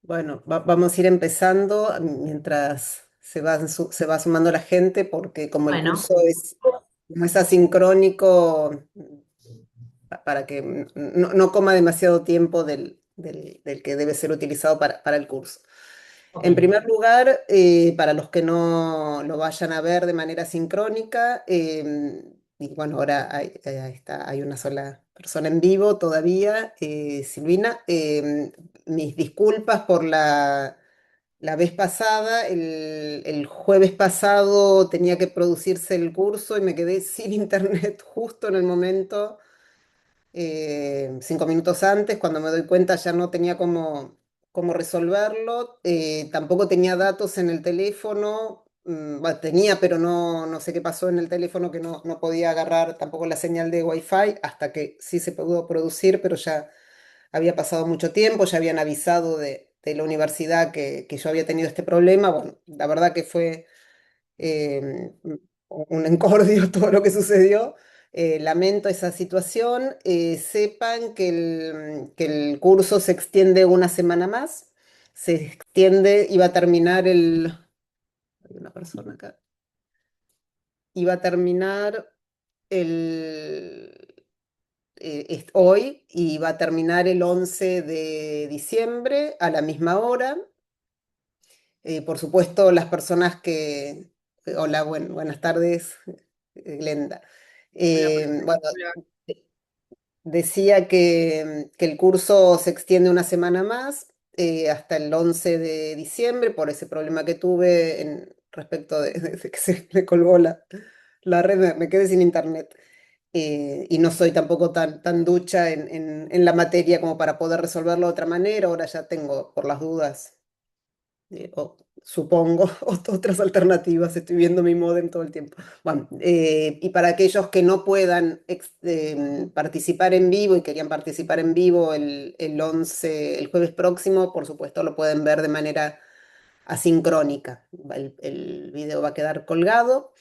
Bueno, vamos a ir empezando mientras se va sumando la gente, porque como el Bueno, curso como es asincrónico, para que no coma demasiado tiempo del que debe ser utilizado para el curso. ok. En primer lugar, para los que no lo vayan a ver de manera sincrónica, y bueno, ahora hay una sola persona en vivo todavía, Silvina. Mis disculpas por la vez pasada. El jueves pasado tenía que producirse el curso y me quedé sin internet justo en el momento, 5 minutos antes. Cuando me doy cuenta ya no tenía cómo resolverlo. Tampoco tenía datos en el teléfono. Bueno, tenía, pero no sé qué pasó en el teléfono, que no podía agarrar tampoco la señal de Wi-Fi hasta que sí se pudo producir, pero ya había pasado mucho tiempo. Ya habían avisado de la universidad que yo había tenido este problema. Bueno, la verdad que fue un encordio todo lo que sucedió. Lamento esa situación. Sepan que el curso se extiende una semana más. Se extiende, iba a terminar hay una persona acá. Iba a terminar el, hoy, y va a terminar el 11 de diciembre a la misma hora. Por supuesto, las personas que... Hola, buenas tardes, Glenda. Bueno, decía que el curso se extiende una semana más, hasta el 11 de diciembre, por ese problema que tuve respecto de que se me colgó la red. Me quedé sin internet. Y no soy tampoco tan ducha en la materia como para poder resolverlo de otra manera. Ahora ya tengo, por las dudas, supongo, otras alternativas. Estoy viendo mi módem todo el tiempo. Bueno, y para aquellos que no puedan participar en vivo y querían participar en vivo el jueves próximo, por supuesto lo pueden ver de manera asincrónica. El video va a quedar colgado.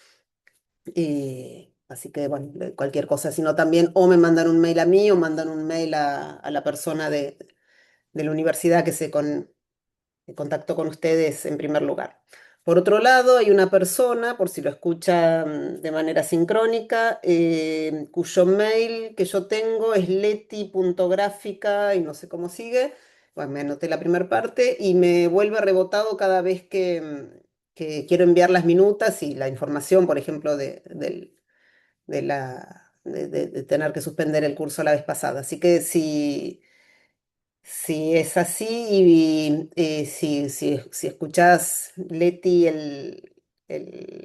Así que, bueno, cualquier cosa, sino también o me mandan un mail a mí o mandan un mail a la persona de la universidad que contactó con ustedes en primer lugar. Por otro lado, hay una persona, por si lo escuchan de manera sincrónica, cuyo mail que yo tengo es leti.grafica y no sé cómo sigue. Bueno, me anoté la primera parte y me vuelve rebotado cada vez que quiero enviar las minutas y la información, por ejemplo, de tener que suspender el curso la vez pasada. Así que si es así, y si escuchás, Leti,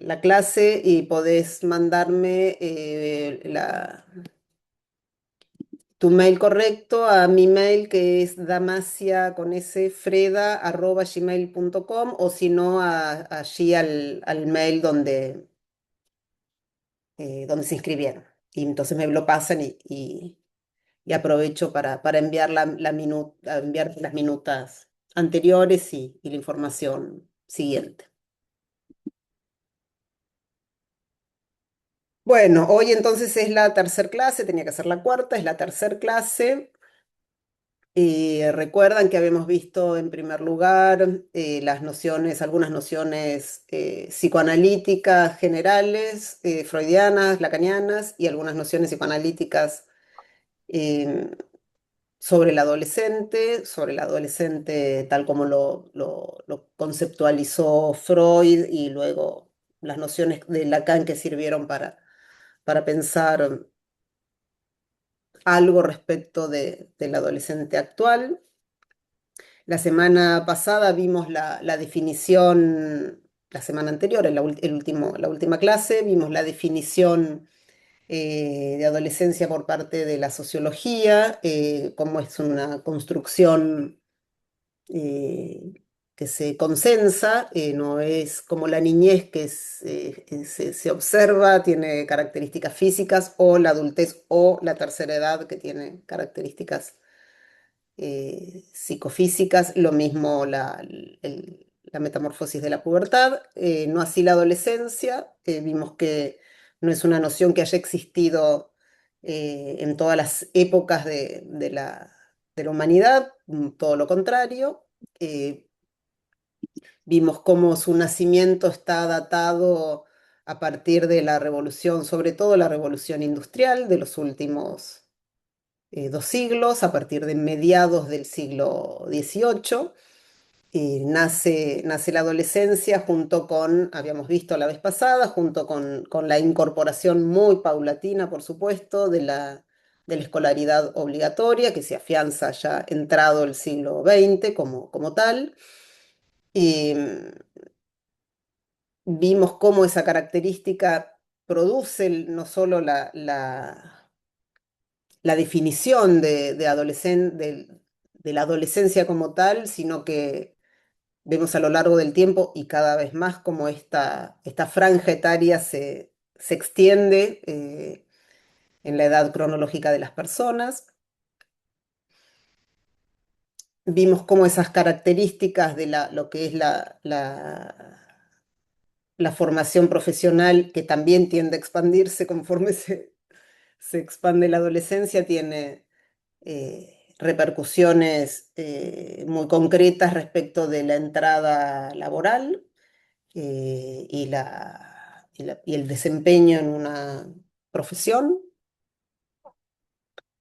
la clase, y podés mandarme tu mail correcto a mi mail, que es damasia con s freda @gmail.com, o si no, allí al mail donde se inscribieron. Y entonces me lo pasan y aprovecho para enviar enviar las minutas anteriores y la información siguiente. Bueno, hoy entonces es la tercer clase. Tenía que ser la cuarta, es la tercer clase. Recuerdan que habíamos visto en primer lugar algunas nociones psicoanalíticas generales, freudianas, lacanianas, y algunas nociones psicoanalíticas eh, sobre el adolescente tal como lo conceptualizó Freud, y luego las nociones de Lacan que sirvieron para pensar algo respecto del adolescente actual. La semana pasada vimos la definición. La semana anterior, la última clase, vimos la definición de adolescencia por parte de la sociología, cómo es una construcción eh, que se consensa. No es como la niñez, que se observa, tiene características físicas, o la adultez o la tercera edad, que tiene características psicofísicas. Lo mismo la metamorfosis de la pubertad. No así la adolescencia. Vimos que no es una noción que haya existido en todas las épocas de la humanidad. Todo lo contrario. Eh, Vimos cómo su nacimiento está datado a partir de la revolución, sobre todo la revolución industrial de los últimos 2 siglos, a partir de mediados del siglo XVIII. Nace la adolescencia junto con, habíamos visto la vez pasada, junto con la incorporación muy paulatina, por supuesto, de la escolaridad obligatoria, que se afianza ya entrado el siglo XX como tal. Y vimos cómo esa característica produce no solo la definición de la adolescencia como tal, sino que vemos a lo largo del tiempo y cada vez más cómo esta franja etaria se extiende en la edad cronológica de las personas. Vimos cómo esas características de lo que es la formación profesional, que también tiende a expandirse conforme se expande la adolescencia, tiene repercusiones muy concretas respecto de la entrada laboral y el desempeño en una profesión.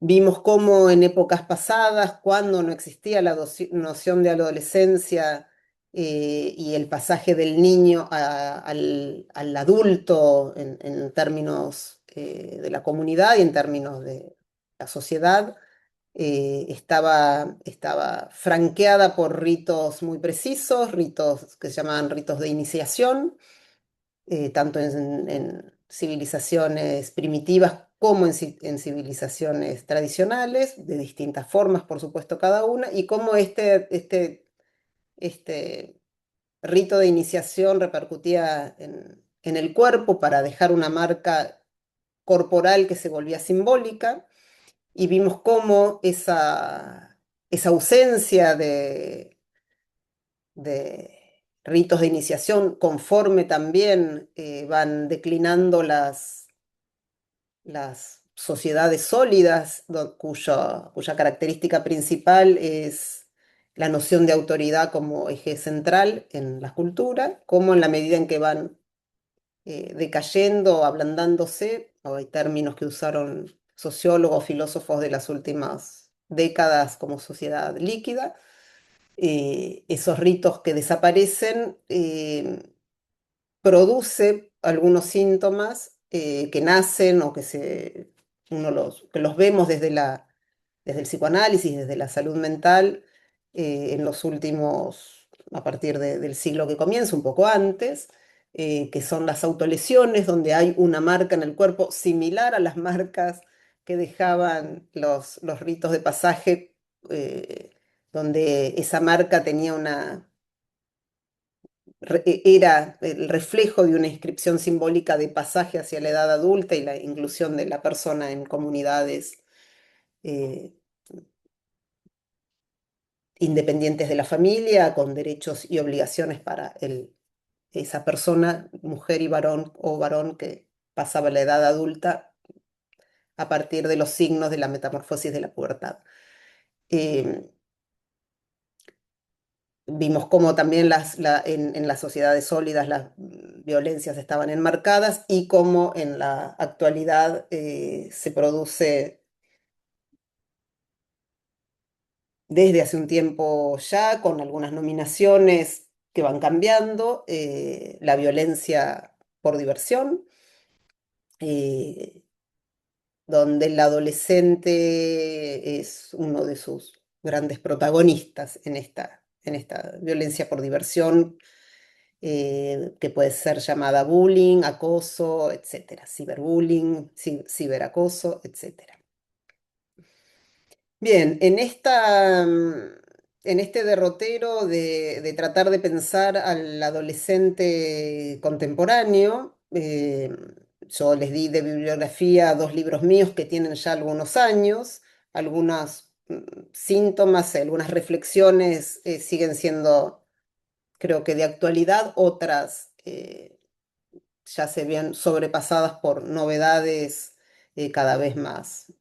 Vimos cómo en épocas pasadas, cuando no existía la noción de adolescencia y el pasaje del niño al adulto en términos de la comunidad y en términos de la sociedad, estaba franqueada por ritos muy precisos, ritos que se llamaban ritos de iniciación, tanto en civilizaciones primitivas como en civilizaciones tradicionales, de distintas formas, por supuesto, cada una, y cómo este rito de iniciación repercutía en el cuerpo para dejar una marca corporal que se volvía simbólica, y vimos cómo esa ausencia de ritos de iniciación, conforme también van declinando las sociedades sólidas, cuya característica principal es la noción de autoridad como eje central en la cultura, como en la medida en que van decayendo, ablandándose, o hay términos que usaron sociólogos, filósofos de las últimas décadas como sociedad líquida, esos ritos que desaparecen produce algunos síntomas que nacen o que los vemos desde el psicoanálisis, desde la salud mental, en los últimos, a partir del siglo que comienza, un poco antes, que son las autolesiones, donde hay una marca en el cuerpo similar a las marcas que dejaban los ritos de pasaje, donde esa marca tenía era el reflejo de una inscripción simbólica de pasaje hacia la edad adulta y la inclusión de la persona en comunidades eh, independientes de la familia, con derechos y obligaciones para esa persona, mujer y varón o varón que pasaba la edad adulta a partir de los signos de la metamorfosis de la pubertad. Eh, Vimos cómo también en las sociedades sólidas las violencias estaban enmarcadas y cómo en la actualidad se produce desde hace un tiempo ya, con algunas nominaciones que van cambiando, la violencia por diversión, eh, donde el adolescente es uno de sus grandes protagonistas en esta violencia por diversión, que puede ser llamada bullying, acoso, etcétera, ciberbullying, ciberacoso, etcétera. Bien, en este derrotero de tratar de pensar al adolescente contemporáneo, yo les di de bibliografía 2 libros míos que tienen ya algunos años, algunos síntomas, algunas reflexiones siguen siendo, creo que de actualidad, otras ya se ven sobrepasadas por novedades cada vez más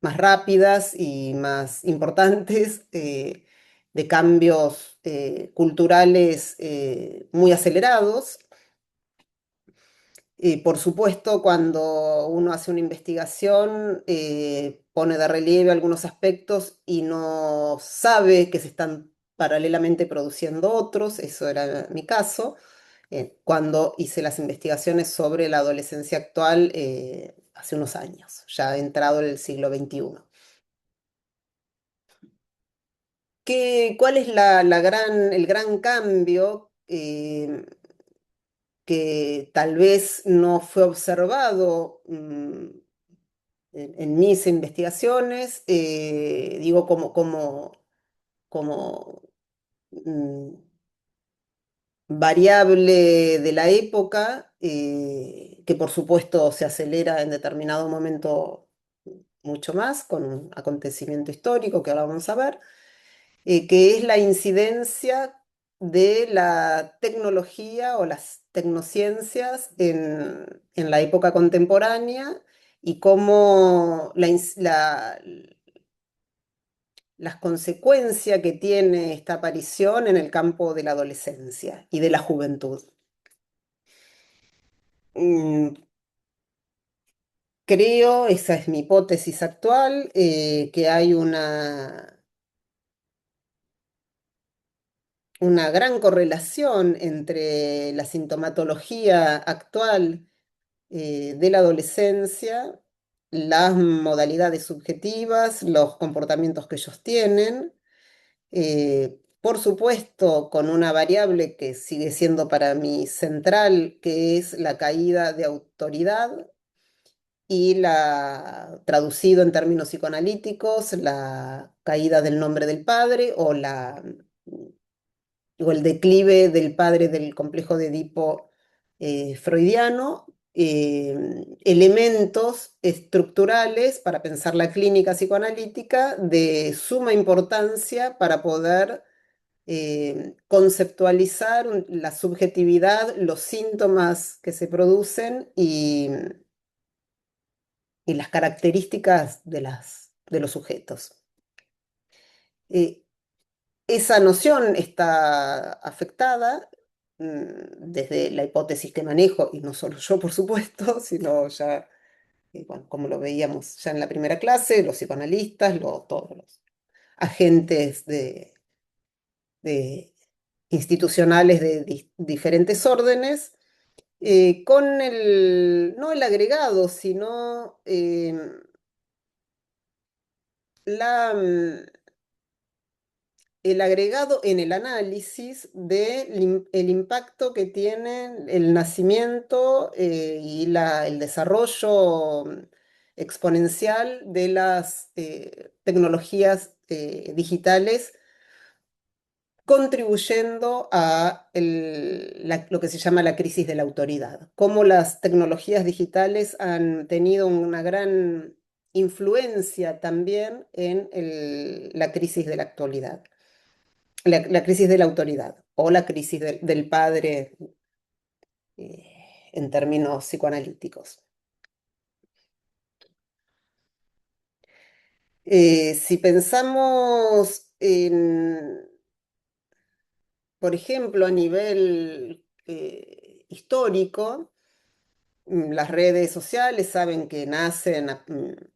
rápidas y más importantes. de cambios culturales muy acelerados. Por supuesto, cuando uno hace una investigación, pone de relieve algunos aspectos y no sabe que se están paralelamente produciendo otros, eso era mi caso, cuando hice las investigaciones sobre la adolescencia actual hace unos años, ya entrado el siglo XXI. ¿Cuál es el gran cambio que tal vez no fue observado en mis investigaciones? Digo, como mm, variable de la época, que por supuesto se acelera en determinado momento mucho más con un acontecimiento histórico que ahora vamos a ver, que es la incidencia de la tecnología o las tecnociencias en la época contemporánea y cómo las consecuencias que tiene esta aparición en el campo de la adolescencia y de la juventud. Mm, Creo, esa es mi hipótesis actual, que hay una gran correlación entre la sintomatología actual de la adolescencia, las modalidades subjetivas, los comportamientos que ellos tienen, por supuesto con una variable que sigue siendo para mí central, que es la caída de autoridad y traducido en términos psicoanalíticos, la caída del nombre del padre o el declive del padre del complejo de Edipo freudiano, elementos estructurales para pensar la clínica psicoanalítica de suma importancia para poder conceptualizar la subjetividad, los síntomas que se producen y las características de los sujetos. Eh, Esa noción está afectada desde la hipótesis que manejo, y no solo yo, por supuesto, sino ya, bueno, como lo veíamos ya en la primera clase, los psicoanalistas, todos los agentes de institucionales de diferentes órdenes, con no el agregado, sino la, el agregado en el análisis del el impacto que tiene el nacimiento y el desarrollo exponencial de las tecnologías digitales, contribuyendo a lo que se llama la crisis de la autoridad. Cómo las tecnologías digitales han tenido una gran influencia también en la crisis de la actualidad, la crisis de la autoridad o la crisis del padre en términos psicoanalíticos. Si pensamos por ejemplo, a nivel histórico, las redes sociales saben que nacen a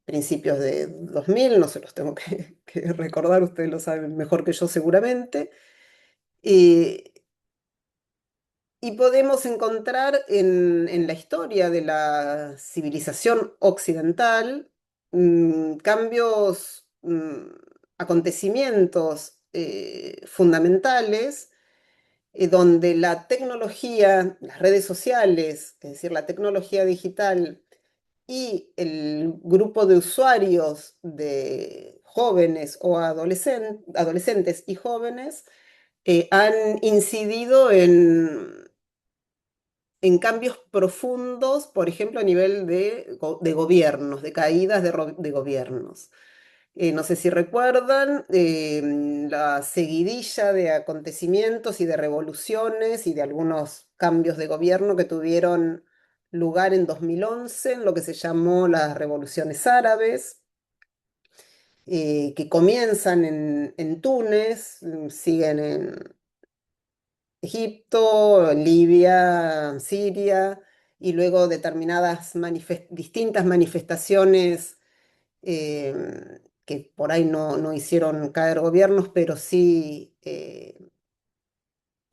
principios de 2000, no se los tengo que recordar, ustedes lo saben mejor que yo seguramente. eh, Y podemos encontrar en la historia de la civilización occidental cambios, acontecimientos fundamentales donde la tecnología, las redes sociales, es decir, la tecnología digital y el grupo de usuarios de jóvenes o adolescentes y jóvenes han incidido en cambios profundos, por ejemplo, a nivel de gobiernos, de caídas de gobiernos. No sé si recuerdan la seguidilla de acontecimientos y de revoluciones y de algunos cambios de gobierno que tuvieron lugar en 2011, en lo que se llamó las revoluciones árabes, que comienzan en Túnez, siguen en Egipto, Libia, Siria, y luego determinadas distintas manifestaciones que por ahí no hicieron caer gobiernos, pero sí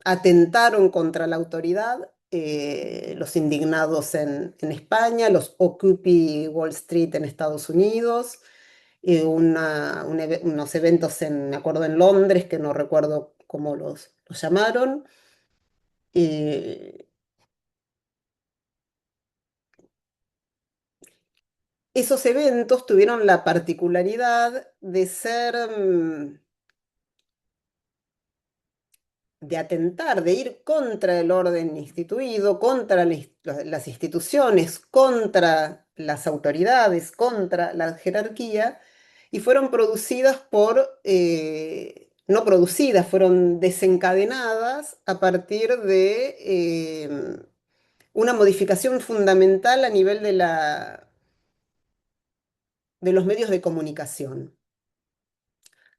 atentaron contra la autoridad, los indignados en España, los Occupy Wall Street en Estados Unidos, unos eventos me acuerdo, en Londres, que no recuerdo cómo los llamaron. eh, Esos eventos tuvieron la particularidad de ser de atentar, de ir contra el orden instituido, contra las instituciones, contra las autoridades, contra la jerarquía, y fueron producidas no producidas, fueron desencadenadas a partir de una modificación fundamental a nivel de los medios de comunicación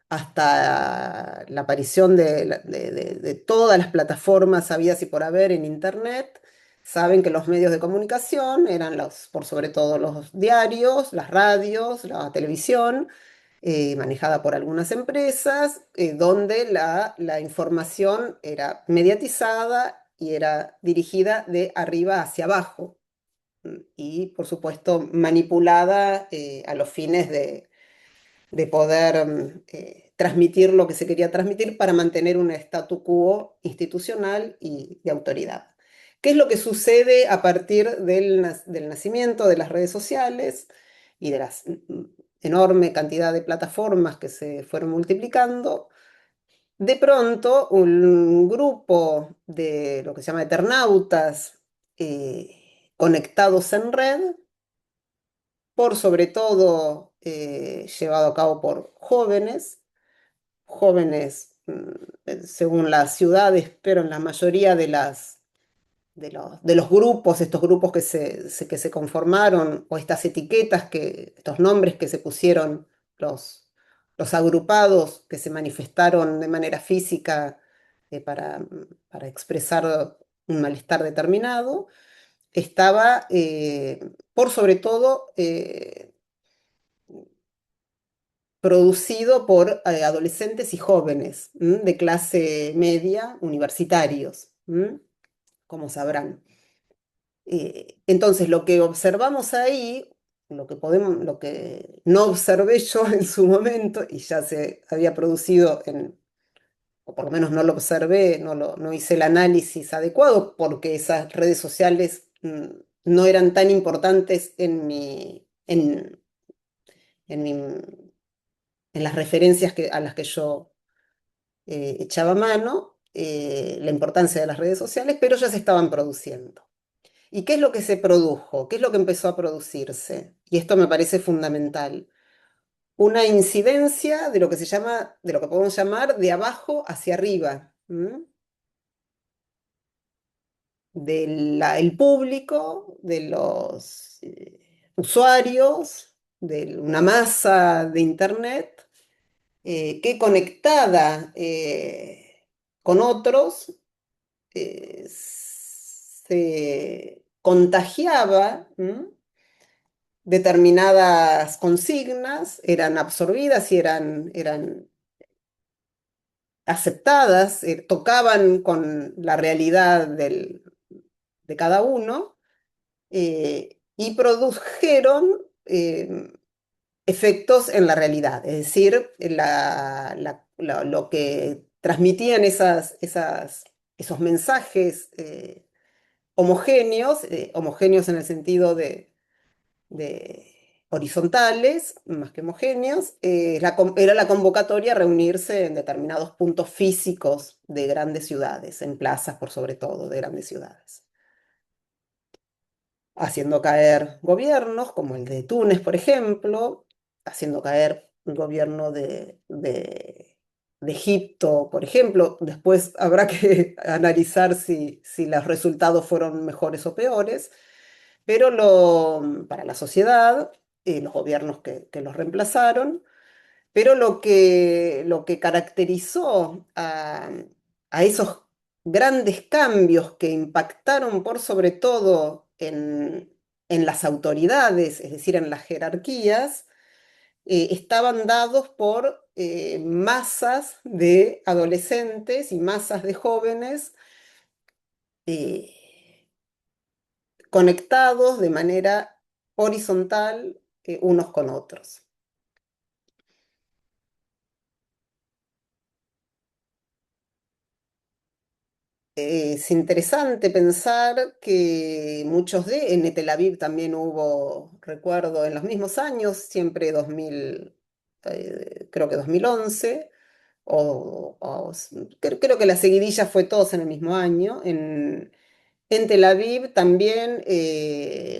hasta la aparición de todas las plataformas habidas y por haber en Internet. Saben que los medios de comunicación eran por sobre todo los diarios, las radios, la televisión, manejada por algunas empresas, donde la información era mediatizada y era dirigida de arriba hacia abajo y, por supuesto, manipulada a los fines de poder transmitir lo que se quería transmitir para mantener un statu quo institucional y de autoridad. ¿Qué es lo que sucede a partir del nacimiento de las redes sociales y de la enorme cantidad de plataformas que se fueron multiplicando? De pronto, un grupo de lo que se llama eternautas conectados en red, por sobre todo llevado a cabo por jóvenes, según las ciudades, pero en la mayoría de los grupos, estos grupos que se conformaron, o estas etiquetas, estos nombres que se pusieron los agrupados que se manifestaron de manera física para expresar un malestar determinado, estaba por sobre todo producido por adolescentes y jóvenes de clase media, universitarios, como sabrán. Entonces, lo que observamos ahí, lo que no observé yo en su momento, y ya se había producido o por lo menos no lo observé, no hice el análisis adecuado, porque esas redes sociales no eran tan importantes en mi en las referencias a las que yo echaba mano, la importancia de las redes sociales, pero ya se estaban produciendo. ¿Y qué es lo que se produjo? ¿Qué es lo que empezó a producirse? Y esto me parece fundamental. Una incidencia de lo que se llama, de lo que podemos llamar de abajo hacia arriba, del público, de los usuarios, de una masa de Internet que conectada con otros se contagiaba, determinadas consignas, eran absorbidas y eran aceptadas, tocaban con la realidad de cada uno y produjeron efectos en la realidad, es decir, lo que transmitían esos mensajes homogéneos, homogéneos en el sentido de horizontales, más que homogéneos, era la convocatoria a reunirse en determinados puntos físicos de grandes ciudades, en plazas por sobre todo de grandes ciudades, haciendo caer gobiernos como el de Túnez, por ejemplo, haciendo caer el gobierno de Egipto, por ejemplo. Después habrá que analizar si los resultados fueron mejores o peores, pero para la sociedad, los gobiernos que los reemplazaron, Pero lo que caracterizó a esos grandes cambios que impactaron por sobre todo en las autoridades, es decir, en las jerarquías, estaban dados por masas de adolescentes y masas de jóvenes eh, conectados de manera horizontal unos con otros. Es interesante pensar que en Tel Aviv también hubo, recuerdo, en los mismos años, siempre 2000, creo que 2011, creo que la seguidilla fue todos en el mismo año. En Tel Aviv también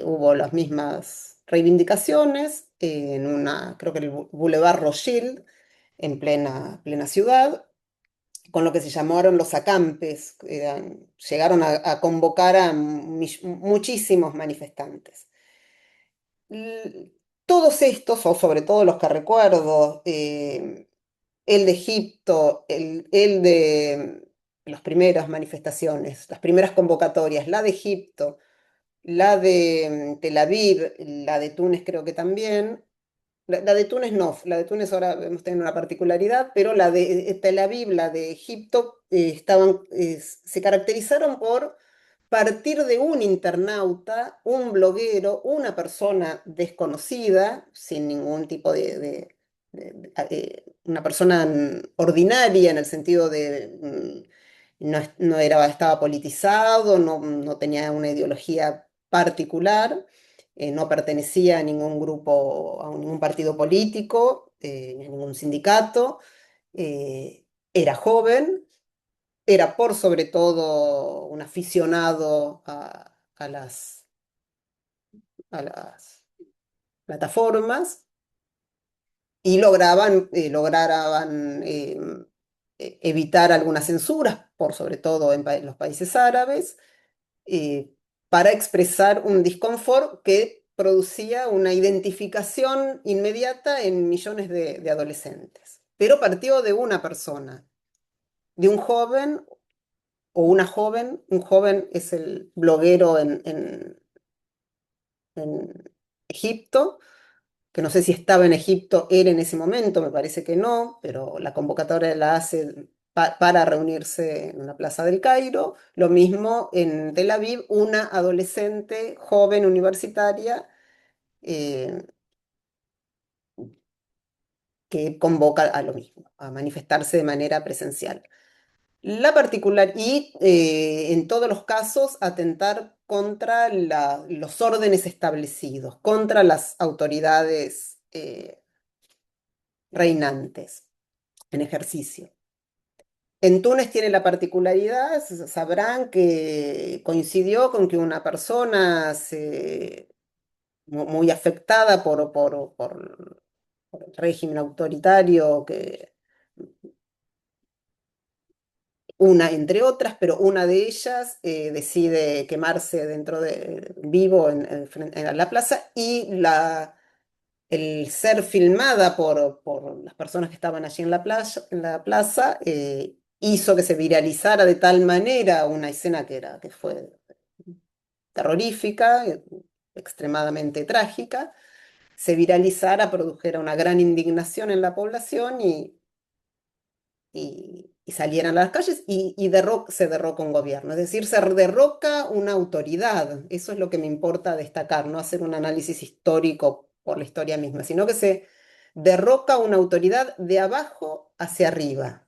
hubo las mismas reivindicaciones creo que el Boulevard Rothschild, en plena ciudad, con lo que se llamaron los acampes. Llegaron a convocar a muchísimos manifestantes. L- Todos estos, o sobre todo los que recuerdo, el de Egipto, el de las primeras manifestaciones, las primeras convocatorias, la de Egipto, la de Tel Aviv, la de Túnez creo que también, la de Túnez no, la de Túnez ahora hemos tenido una particularidad, pero la de Tel Aviv, la de Egipto, se caracterizaron por partir de un internauta, un bloguero, una persona desconocida, sin ningún tipo una persona ordinaria en el sentido de no era, estaba politizado, no tenía una ideología particular, no pertenecía a ningún grupo, a ningún partido político, ni a ningún sindicato, era joven, era por sobre todo un aficionado a las plataformas y lograban evitar algunas censuras, por sobre todo en los países árabes, eh, para expresar un disconfort que producía una identificación inmediata en millones de adolescentes. Pero partió de una persona, de un joven o una joven. Un joven es el bloguero en Egipto, que no sé si estaba en Egipto él en ese momento, me parece que no, pero la convocatoria la hace para reunirse en una plaza del Cairo. Lo mismo en Tel Aviv, una adolescente joven universitaria eh, que convoca a lo mismo, a manifestarse de manera presencial. En todos los casos, atentar contra los órdenes establecidos, contra las autoridades reinantes en ejercicio. En Túnez tiene la particularidad, sabrán que coincidió con que una persona muy afectada por el régimen autoritario, una entre otras, pero una de ellas decide quemarse vivo en la plaza, y el ser filmada por las personas que estaban allí en la plaza, hizo que se viralizara de tal manera una escena que fue terrorífica, extremadamente trágica, se viralizara, produjera una gran indignación en la población y salieran a las calles se derroca un gobierno. Es decir, se derroca una autoridad. Eso es lo que me importa destacar, no hacer un análisis histórico por la historia misma, sino que se derroca una autoridad de abajo hacia arriba.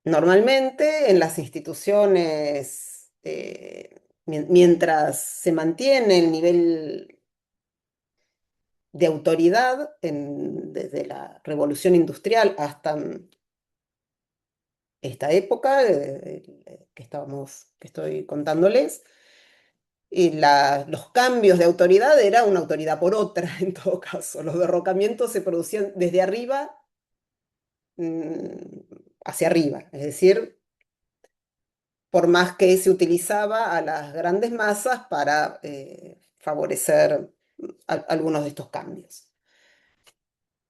Normalmente en las instituciones, mientras se mantiene el nivel de autoridad desde la revolución industrial hasta esta época que estoy contándoles, y los cambios de autoridad era una autoridad por otra en todo caso. Los derrocamientos se producían desde arriba mm, hacia arriba, es decir, por más que se utilizaba a las grandes masas para favorecer algunos de estos cambios.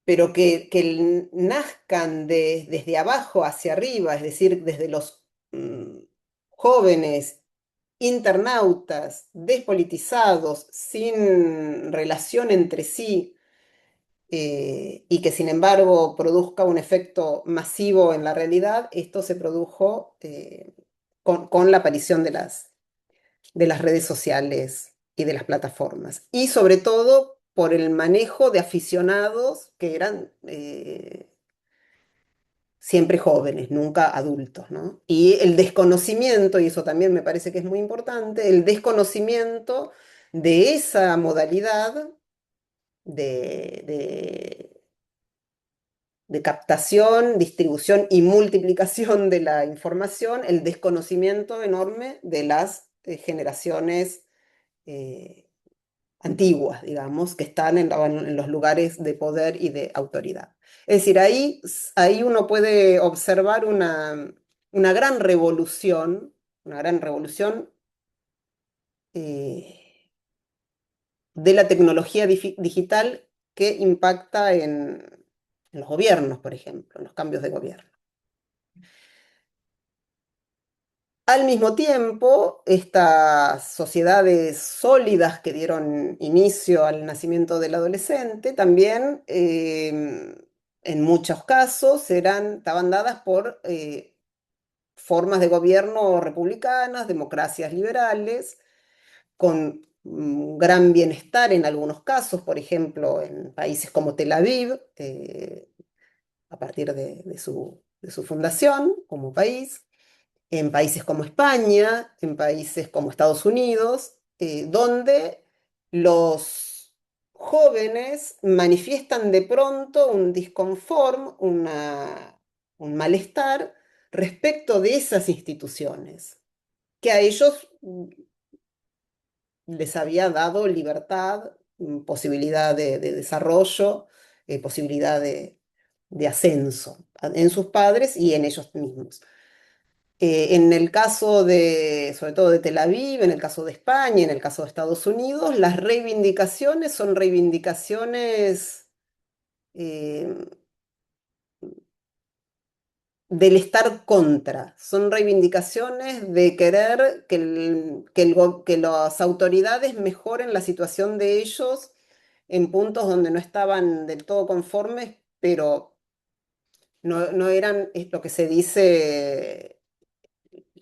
pero que nazcan desde abajo hacia arriba, es decir, desde los jóvenes internautas despolitizados, sin relación entre sí, y que sin embargo produzca un efecto masivo en la realidad, esto se produjo con la aparición de las redes sociales y de las plataformas. Y sobre todo por el manejo de aficionados que eran siempre jóvenes, nunca adultos, ¿no? Y el desconocimiento, y eso también me parece que es muy importante, el desconocimiento de esa modalidad de, de captación, distribución y multiplicación de la información, el desconocimiento enorme de las generaciones eh, antiguas, digamos, que están en los lugares de poder y de autoridad. Es decir, ahí uno puede observar una una gran revolución eh, de la tecnología digital que impacta en los gobiernos, por ejemplo, en los cambios de gobierno. Al mismo tiempo, estas sociedades sólidas que dieron inicio al nacimiento del adolescente también, en muchos casos, estaban dadas por formas de gobierno republicanas, democracias liberales, con gran bienestar en algunos casos, por ejemplo, en países como Tel Aviv, a partir de su fundación como país, en países como España, en países como Estados Unidos, donde los jóvenes manifiestan de pronto un disconfort, un malestar respecto de esas instituciones, que a ellos les había dado libertad, posibilidad de desarrollo, posibilidad de ascenso en sus padres y en ellos mismos. En el caso sobre todo de Tel Aviv, en el caso de España, en el caso de Estados Unidos, las reivindicaciones son reivindicaciones eh, del estar contra, son reivindicaciones de querer que las autoridades mejoren la situación de ellos en puntos donde no estaban del todo conformes, pero no eran lo que se dice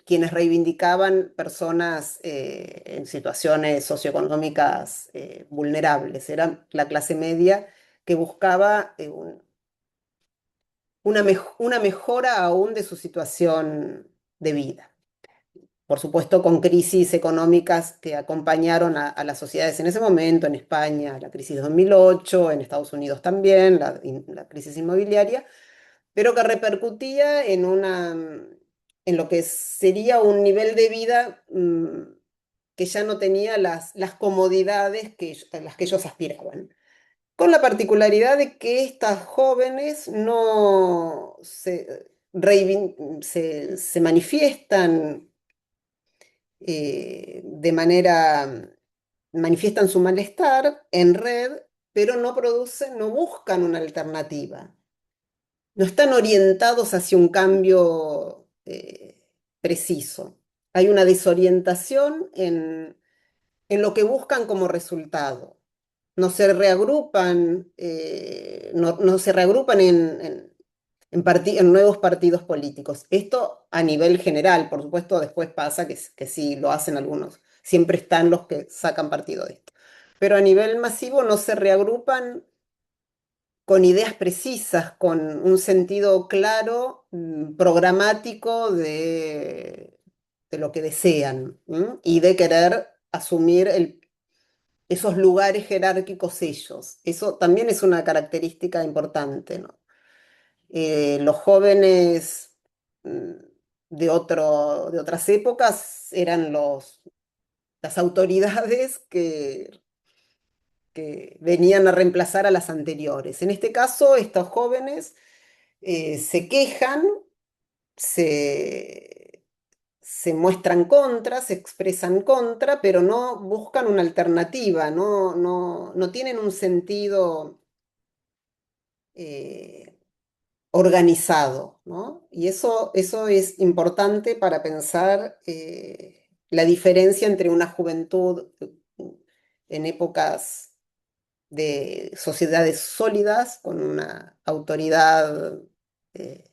quienes reivindicaban personas en situaciones socioeconómicas vulnerables. Era la clase media que buscaba una mejora aún de su situación de vida. Por supuesto, con crisis económicas que acompañaron a las sociedades en ese momento, en España, la crisis de 2008, en Estados Unidos también, la crisis inmobiliaria, pero que repercutía en lo que sería un nivel de vida que ya no tenía las comodidades a las que ellos aspiraban. Con la particularidad de que estas jóvenes no se manifiestan de manera, manifiestan su malestar en red, pero no producen, no buscan una alternativa. No están orientados hacia un cambio preciso. Hay una desorientación en lo que buscan como resultado. No se reagrupan, no se reagrupan en nuevos partidos políticos. Esto a nivel general, por supuesto, después pasa que sí lo hacen algunos. Siempre están los que sacan partido de esto. Pero a nivel masivo no se reagrupan con ideas precisas, con un sentido claro, programático de lo que desean, y de querer asumir esos lugares jerárquicos ellos. Eso también es una característica importante, ¿no? Los jóvenes mm, de otras épocas eran las autoridades que venían a reemplazar a las anteriores. En este caso, estos jóvenes se quejan, se, se muestran contra, se expresan contra, pero no buscan una alternativa, no tienen un sentido eh, organizado, ¿no? Y eso es importante para pensar la diferencia entre una juventud en épocas de sociedades sólidas, con una autoridad eh,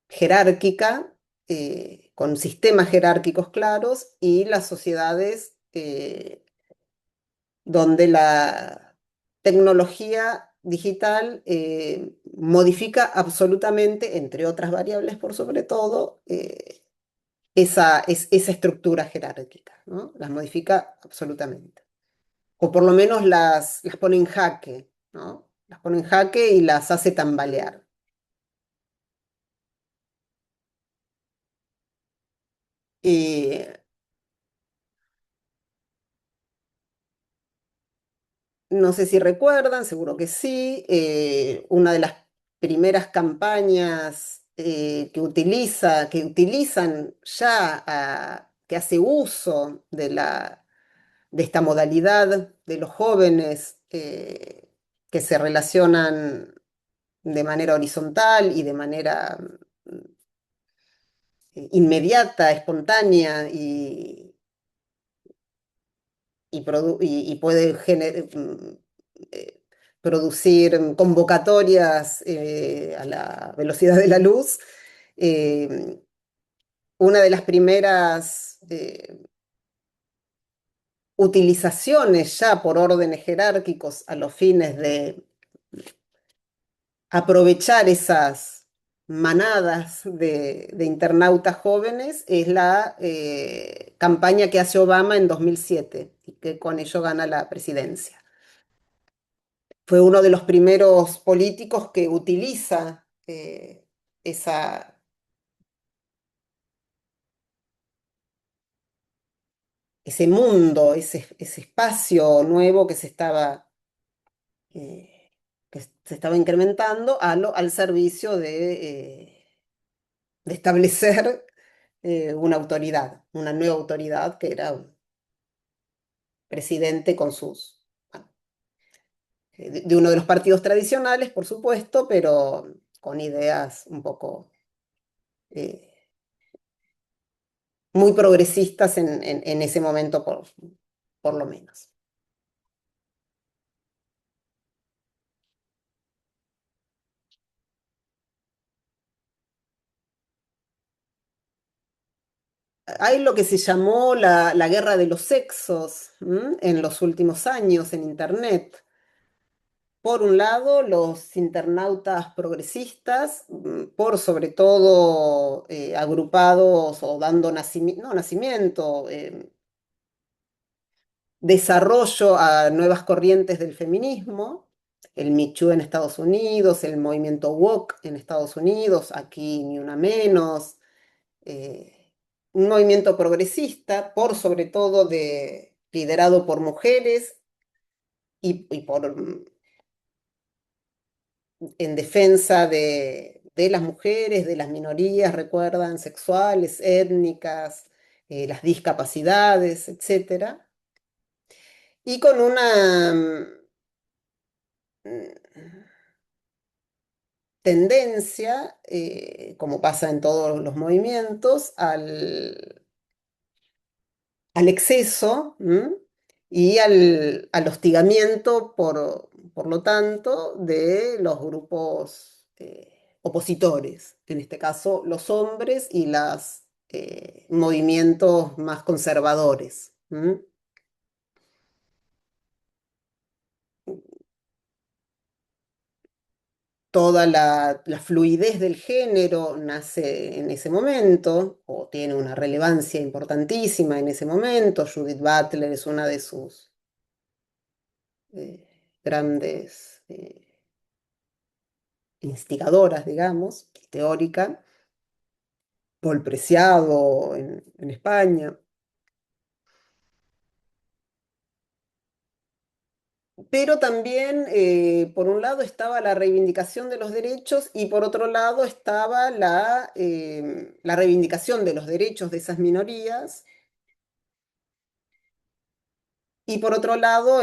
jerárquica, con sistemas jerárquicos claros, y las sociedades donde la tecnología digital modifica absolutamente, entre otras variables por sobre todo, esa estructura jerárquica, ¿no? Las modifica absolutamente. O por lo menos las pone en jaque, ¿no? Las pone en jaque y las hace tambalear. Y no sé si recuerdan, seguro que sí, una de las primeras campañas que utilizan ya, que hace uso de esta modalidad de los jóvenes que se relacionan de manera horizontal y de manera inmediata, espontánea y puede eh, producir convocatorias a la velocidad de la luz. eh, una de las primeras utilizaciones ya por órdenes jerárquicos a los fines de aprovechar esas manadas de internautas jóvenes es la campaña que hace Obama en 2007 y que con ello gana la presidencia. Fue uno de los primeros políticos que utiliza esa, ese mundo, ese espacio nuevo eh, que se estaba incrementando al servicio de establecer una autoridad, una nueva autoridad que era un presidente con bueno, de uno de los partidos tradicionales, por supuesto, pero con ideas un poco eh, muy progresistas en ese momento, por lo menos. Hay lo que se llamó la guerra de los sexos, en los últimos años en Internet. Por un lado, los internautas progresistas, por sobre todo agrupados o dando nacimiento, no nacimiento, desarrollo a nuevas corrientes del feminismo, el Me Too en Estados Unidos, el movimiento woke en Estados Unidos, aquí ni una menos, un movimiento progresista, por sobre todo liderado por mujeres y en defensa de las mujeres, de las minorías, recuerdan, sexuales, étnicas, las discapacidades, etcétera, y con una tendencia, como pasa en todos los movimientos, al exceso, y al hostigamiento, por lo tanto, de los grupos opositores, en este caso los hombres y los movimientos más conservadores. Toda la fluidez del género nace en ese momento, o tiene una relevancia importantísima en ese momento. Judith Butler es una de sus eh, grandes instigadoras, digamos, teórica. Paul Preciado en España. Pero también, por un lado, estaba la reivindicación de los derechos y por otro lado estaba la reivindicación de los derechos de esas minorías. Y por otro lado,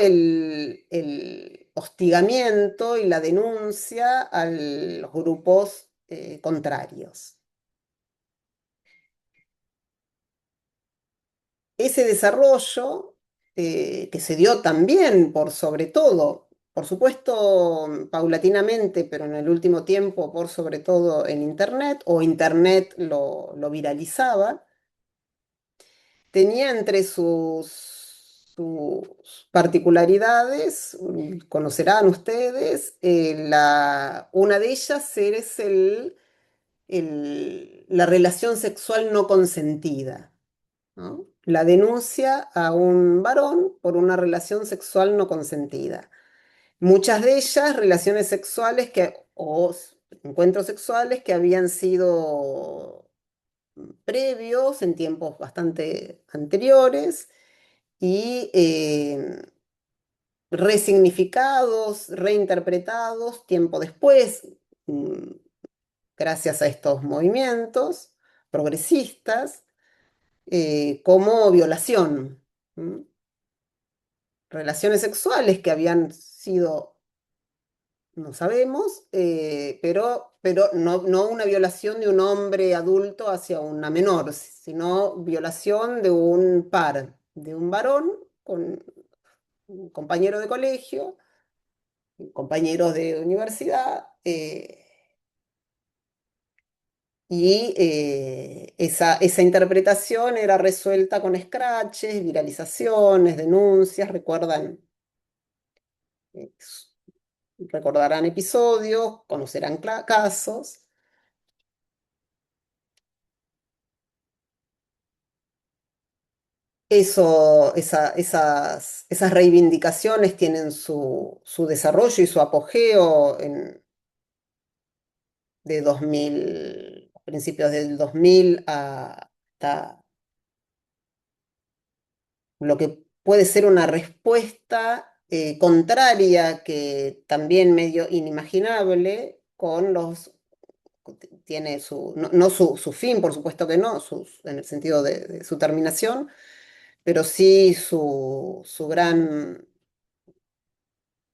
hostigamiento y la denuncia a los grupos contrarios. Ese desarrollo, que se dio también por sobre todo, por supuesto, paulatinamente, pero en el último tiempo, por sobre todo en Internet, o Internet lo viralizaba, tenía entre sus particularidades, conocerán ustedes, una de ellas es la relación sexual no consentida, ¿no? La denuncia a un varón por una relación sexual no consentida. Muchas de ellas relaciones sexuales o encuentros sexuales que habían sido previos en tiempos bastante anteriores y resignificados, reinterpretados tiempo después, mm, gracias a estos movimientos progresistas, como violación. ¿Mm? Relaciones sexuales que habían sido, no sabemos, pero no una violación de un hombre adulto hacia una menor, sino violación de un par, de un varón con un compañero de colegio, compañeros de universidad, y esa interpretación era resuelta con escraches, viralizaciones, denuncias, eh, recordarán episodios, conocerán casos. Esas reivindicaciones tienen su desarrollo y su apogeo de 2000, principios del 2000 hasta lo que puede ser una respuesta contraria, que también medio inimaginable, tiene no su fin, por supuesto que no, en el sentido de su terminación, pero sí su gran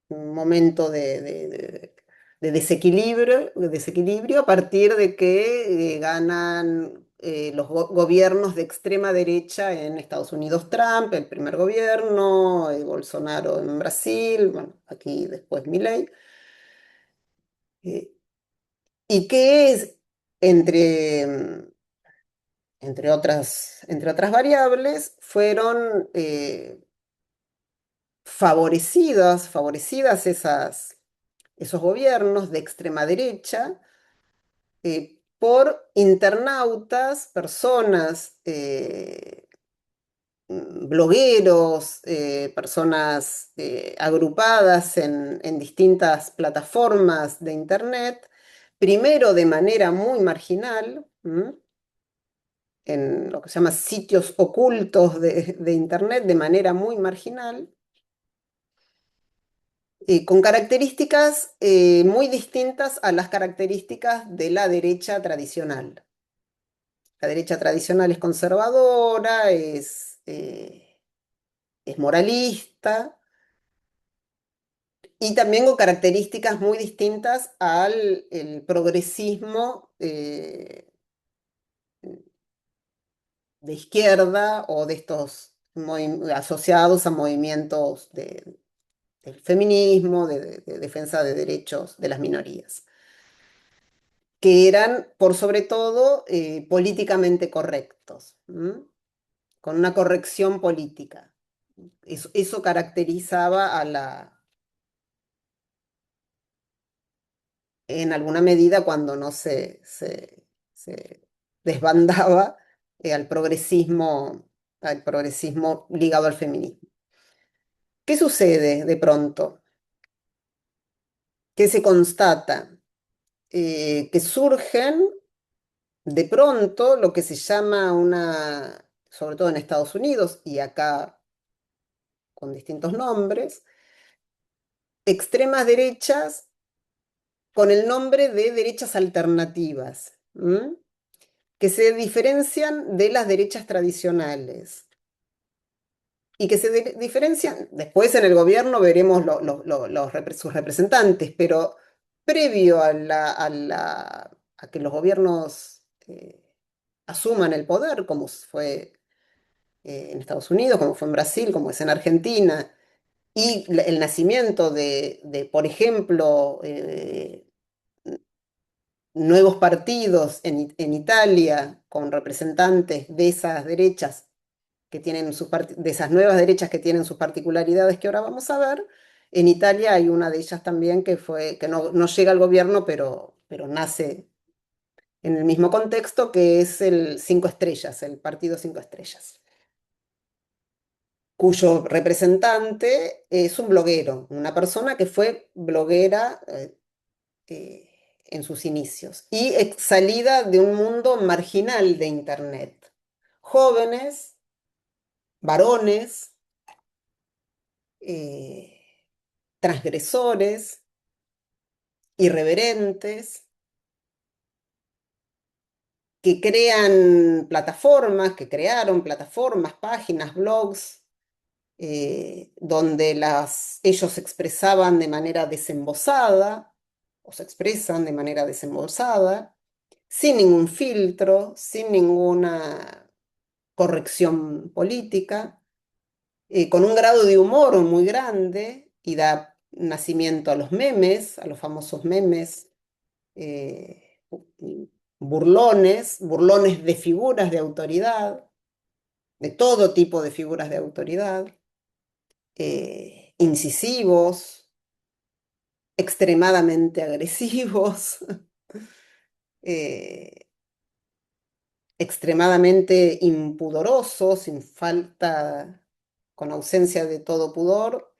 momento de desequilibrio a partir de que ganan los gobiernos de extrema derecha en Estados Unidos, Trump, el primer gobierno, Bolsonaro en Brasil, bueno, aquí después Milei, eh, y que es, entre, entre otras variables, fueron favorecidas esos gobiernos de extrema derecha por internautas, personas, blogueros, personas agrupadas en distintas plataformas de Internet, primero de manera muy marginal, en lo que se llama sitios ocultos de Internet, de manera muy marginal, con características muy distintas a las características de la derecha tradicional. La derecha tradicional es conservadora, es moralista y también con características muy distintas al el progresismo de izquierda o de estos asociados a movimientos del feminismo, de defensa de derechos de las minorías, que eran, por sobre todo, políticamente correctos, con una corrección política. Eso caracterizaba en alguna medida, cuando no se desbandaba al progresismo ligado al feminismo. ¿Qué sucede de pronto? ¿Qué se constata? Que surgen de pronto lo que se llama sobre todo en Estados Unidos y acá con distintos nombres, extremas derechas con el nombre de derechas alternativas, que se diferencian de las derechas tradicionales. y que se diferencian. Después en el gobierno veremos sus representantes, pero previo a que los gobiernos asuman el poder, como fue en Estados Unidos, como fue en Brasil, como es en Argentina, y el nacimiento por ejemplo, nuevos partidos en Italia con representantes de esas derechas que tienen de esas nuevas derechas que tienen sus particularidades que ahora vamos a ver. En Italia hay una de ellas también que no llega al gobierno, pero nace en el mismo contexto, que es el Cinco Estrellas, el Partido Cinco Estrellas, cuyo representante es un bloguero, una persona que fue bloguera eh, en sus inicios y salida de un mundo marginal de Internet. Jóvenes, varones, eh, transgresores, irreverentes, que crearon plataformas, páginas, blogs, donde ellos se expresaban de manera desembosada, o se expresan de manera desembosada, sin ningún filtro, sin ninguna corrección política, con un grado de humor muy grande y da nacimiento a los memes, a los famosos memes, eh, burlones de figuras de autoridad, de todo tipo de figuras de autoridad, incisivos, extremadamente agresivos, eh, extremadamente impudorosos, sin falta, con ausencia de todo pudor,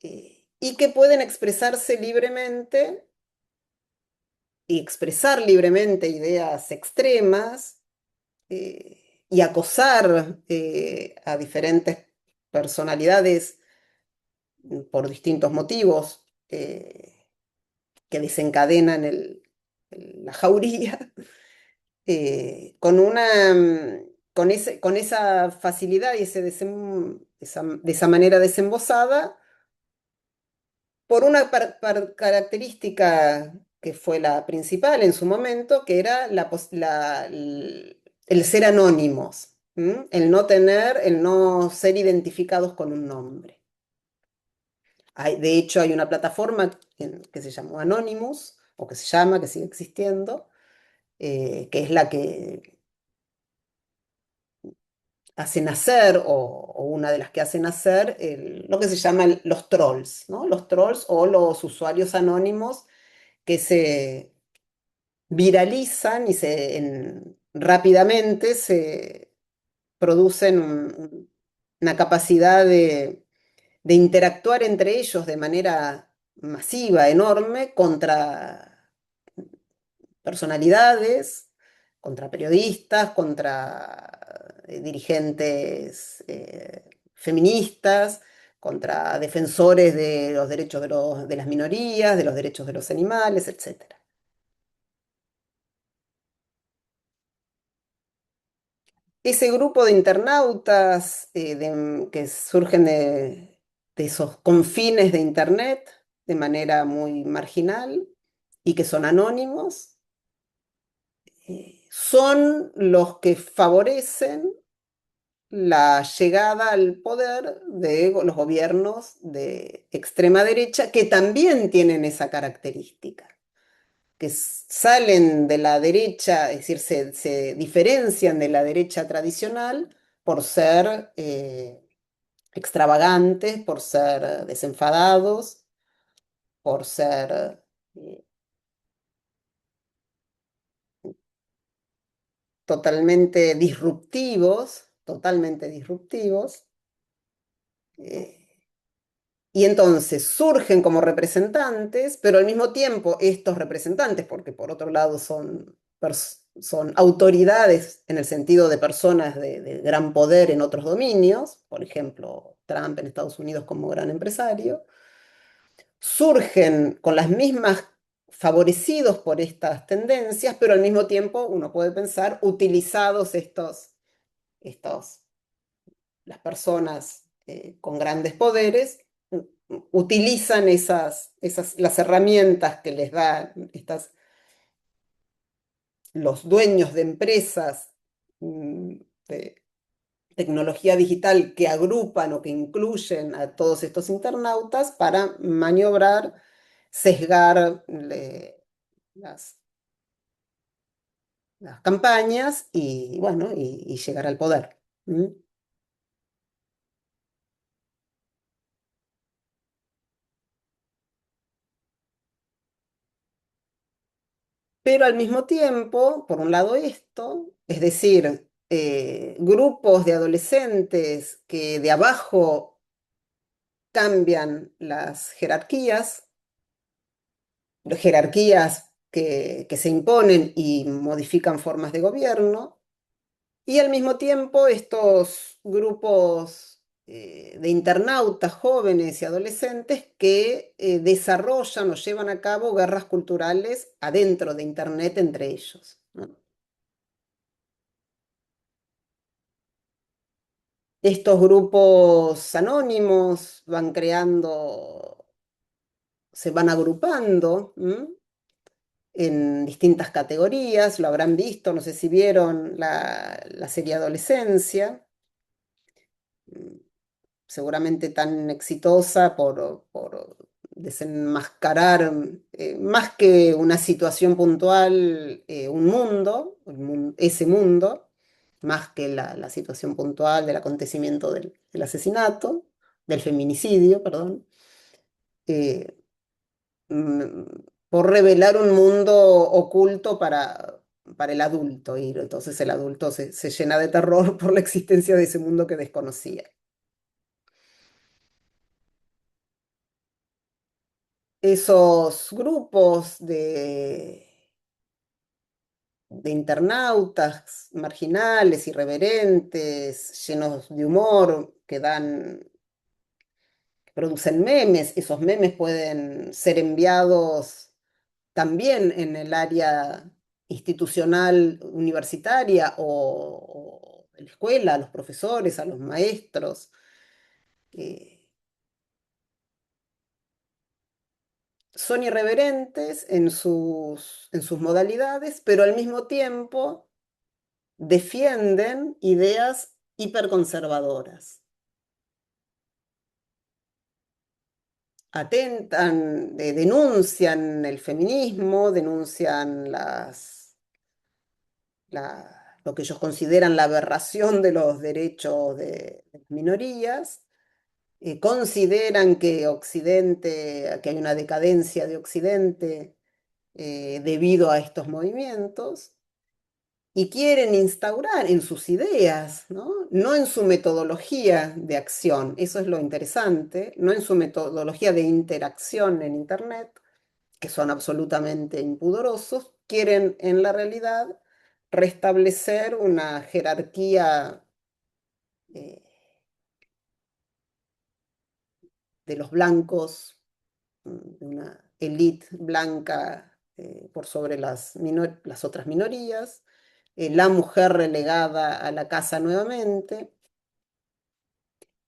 y que pueden expresarse libremente y expresar libremente ideas extremas y acosar a diferentes personalidades por distintos motivos que desencadenan la jauría, con esa facilidad y de esa manera desembosada, por una característica que fue la principal en su momento, que era el ser anónimos, ¿m? El no ser identificados con un nombre. De hecho, hay una plataforma que se llamó Anonymous, o que se llama, que sigue existiendo, que es la que hace nacer, o una de las que hace nacer, lo que se llaman los trolls, ¿no? Los trolls o los usuarios anónimos que se viralizan y rápidamente se producen una capacidad de interactuar entre ellos de manera masiva, enorme, contra personalidades, contra periodistas, contra dirigentes feministas, contra defensores de los derechos de las minorías, de los derechos de los animales, etcétera. Ese grupo de internautas que surgen de esos confines de Internet de manera muy marginal y que son anónimos, son los que favorecen la llegada al poder de los gobiernos de extrema derecha, que también tienen esa característica, que salen de la derecha, es decir, se diferencian de la derecha tradicional por ser extravagantes, por ser desenfadados, por ser totalmente disruptivos. eh, Y entonces surgen como representantes, pero al mismo tiempo estos representantes, porque por otro lado son autoridades en el sentido de personas de gran poder en otros dominios, por ejemplo, Trump en Estados Unidos como gran empresario, surgen con las mismas, favorecidos por estas tendencias, pero al mismo tiempo uno puede pensar utilizados estos las personas con grandes poderes utilizan las herramientas que les dan los dueños de empresas de tecnología digital que agrupan o que incluyen a todos estos internautas para maniobrar, sesgar las, las campañas y, bueno, y llegar al poder. ¿Mm? Pero al mismo tiempo, por un lado esto, es decir, grupos de adolescentes que de abajo cambian las jerarquías que se imponen y modifican formas de gobierno, y al mismo tiempo estos grupos de internautas jóvenes y adolescentes que desarrollan o llevan a cabo guerras culturales adentro de Internet entre ellos, ¿no? Estos grupos anónimos van creando, se van agrupando, ¿m? En distintas categorías, lo habrán visto, no sé si vieron la serie Adolescencia, mm, seguramente tan exitosa por desenmascarar, más que una situación puntual, un mundo, ese mundo, más que la situación puntual del acontecimiento del asesinato, del feminicidio, perdón. eh, mm, por revelar un mundo oculto para el adulto, y entonces el adulto se llena de terror por la existencia de ese mundo que desconocía. Esos grupos de internautas marginales, irreverentes, llenos de humor, que producen memes, esos memes pueden ser enviados también en el área institucional universitaria o de la escuela, a los profesores, a los maestros. eh, Son irreverentes en sus modalidades, pero al mismo tiempo defienden ideas hiperconservadoras. Atentan, denuncian el feminismo, denuncian lo que ellos consideran la aberración de los derechos de las minorías, consideran que que hay una decadencia de Occidente debido a estos movimientos y quieren instaurar en sus ideas, ¿no? No en su metodología de acción, eso es lo interesante, no en su metodología de interacción en Internet, que son absolutamente impudorosos, quieren en la realidad restablecer una jerarquía eh, de los blancos, una élite blanca por sobre las otras minorías, la mujer relegada a la casa nuevamente,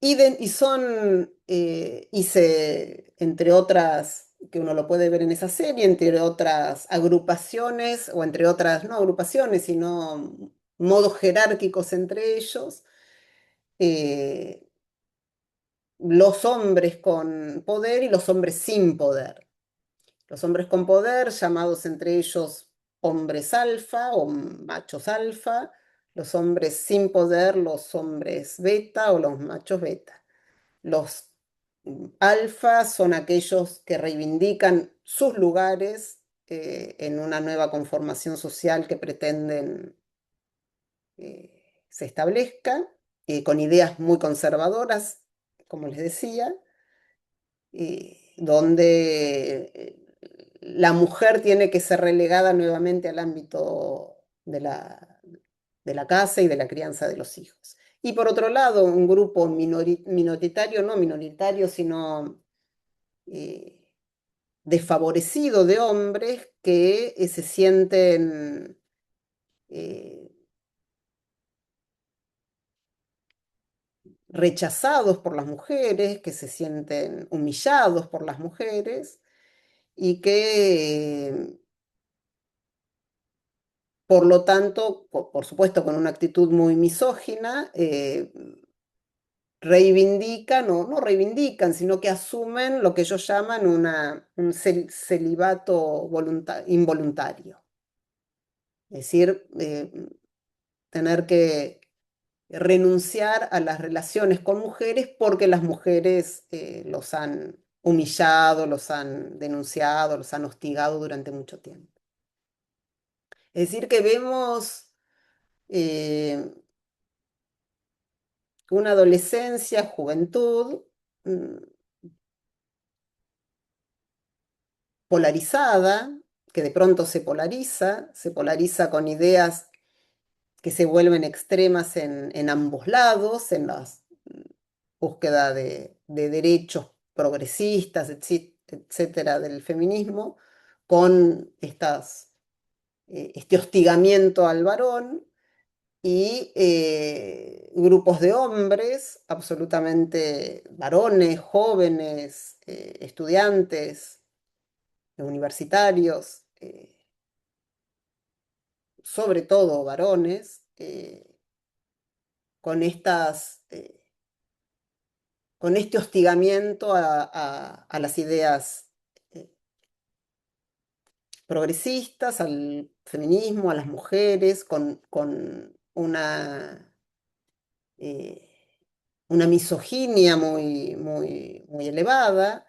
y son, entre otras, que uno lo puede ver en esa serie, entre otras agrupaciones, o entre otras, no agrupaciones, sino modos jerárquicos entre ellos, eh, los hombres con poder y los hombres sin poder. Los hombres con poder, llamados entre ellos hombres alfa o machos alfa, los hombres sin poder, los hombres beta o los machos beta. Los alfa son aquellos que reivindican sus lugares en una nueva conformación social que pretenden se establezca, con ideas muy conservadoras, como les decía, donde la mujer tiene que ser relegada nuevamente al ámbito de la casa y de la crianza de los hijos. Y por otro lado, un grupo minoritario, no minoritario, sino eh, desfavorecido de hombres que se sienten eh, rechazados por las mujeres, que se sienten humillados por las mujeres y que, por lo tanto, por supuesto, con una actitud muy misógina, reivindican o no reivindican, sino que asumen lo que ellos llaman un celibato involuntario. Es decir, tener que renunciar a las relaciones con mujeres porque las mujeres los han humillado, los han denunciado, los han hostigado durante mucho tiempo. Es decir, que vemos eh, una adolescencia, juventud mm, polarizada, que de pronto se polariza con ideas que se vuelven extremas en ambos lados, en la búsqueda de derechos progresistas, etcétera, del feminismo, con este hostigamiento al varón y grupos de hombres, absolutamente varones, jóvenes, estudiantes, universitarios, sobre todo varones, con con este hostigamiento a las ideas eh, progresistas, al feminismo, a las mujeres, con eh, una misoginia muy elevada.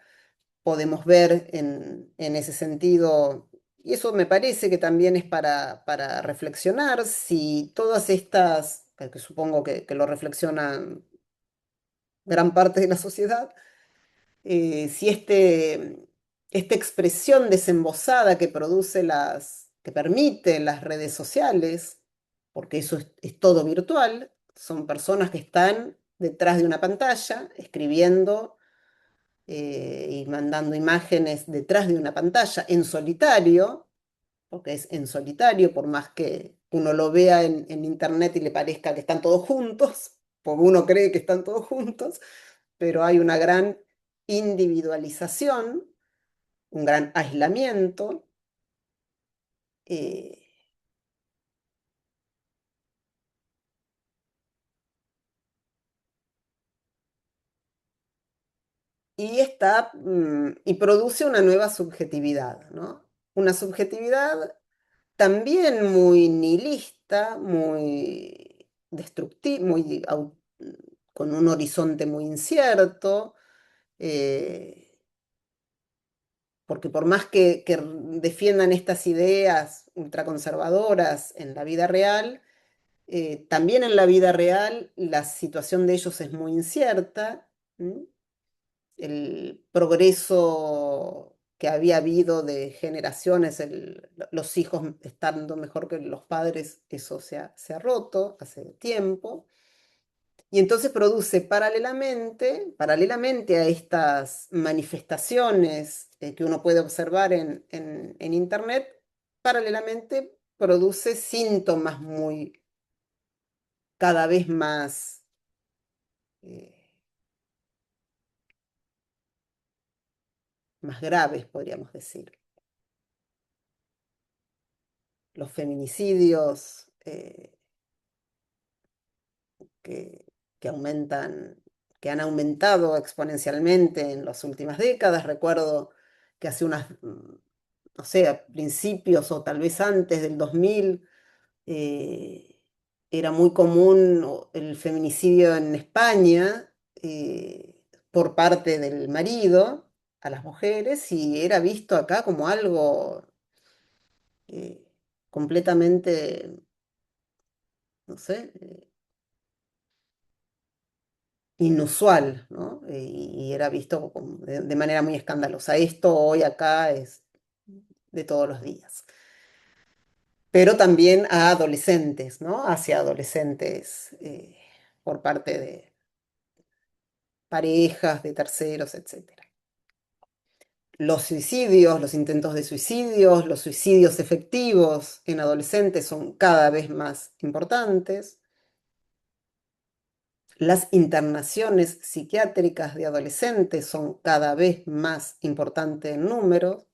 Podemos ver en ese sentido, y eso me parece que también es para reflexionar, si todas estas, que supongo que lo reflexionan gran parte de la sociedad, si esta expresión desembosada que que permite las redes sociales, porque eso es todo virtual, son personas que están detrás de una pantalla, escribiendo y mandando imágenes detrás de una pantalla en solitario, porque es en solitario, por más que uno lo vea en internet y le parezca que están todos juntos, porque uno cree que están todos juntos, pero hay una gran individualización, un gran aislamiento, eh, y produce una nueva subjetividad, ¿no? Una subjetividad también muy nihilista, muy destructiva, con un horizonte muy incierto, eh, porque por más que defiendan estas ideas ultraconservadoras en la vida real, también en la vida real la situación de ellos es muy incierta. ¿M? El progreso que había habido de generaciones, los hijos estando mejor que los padres, eso se ha roto hace tiempo. Y entonces produce paralelamente a estas manifestaciones que uno puede observar en Internet, paralelamente produce síntomas cada vez eh, más graves, podríamos decir. Los feminicidios que, que aumentan, que han aumentado exponencialmente en las últimas décadas. Recuerdo que hace no sé, a principios o tal vez antes del 2000, era muy común el feminicidio en España por parte del marido a las mujeres y era visto acá como algo eh, completamente, no sé, inusual, ¿no? Y era visto de manera muy escandalosa. Esto hoy acá es de todos los días. Pero también a adolescentes, ¿no? Hacia adolescentes por parte de parejas, de terceros, etcétera. Los suicidios, los intentos de suicidios, los suicidios efectivos en adolescentes son cada vez más importantes. Las internaciones psiquiátricas de adolescentes son cada vez más importantes en número.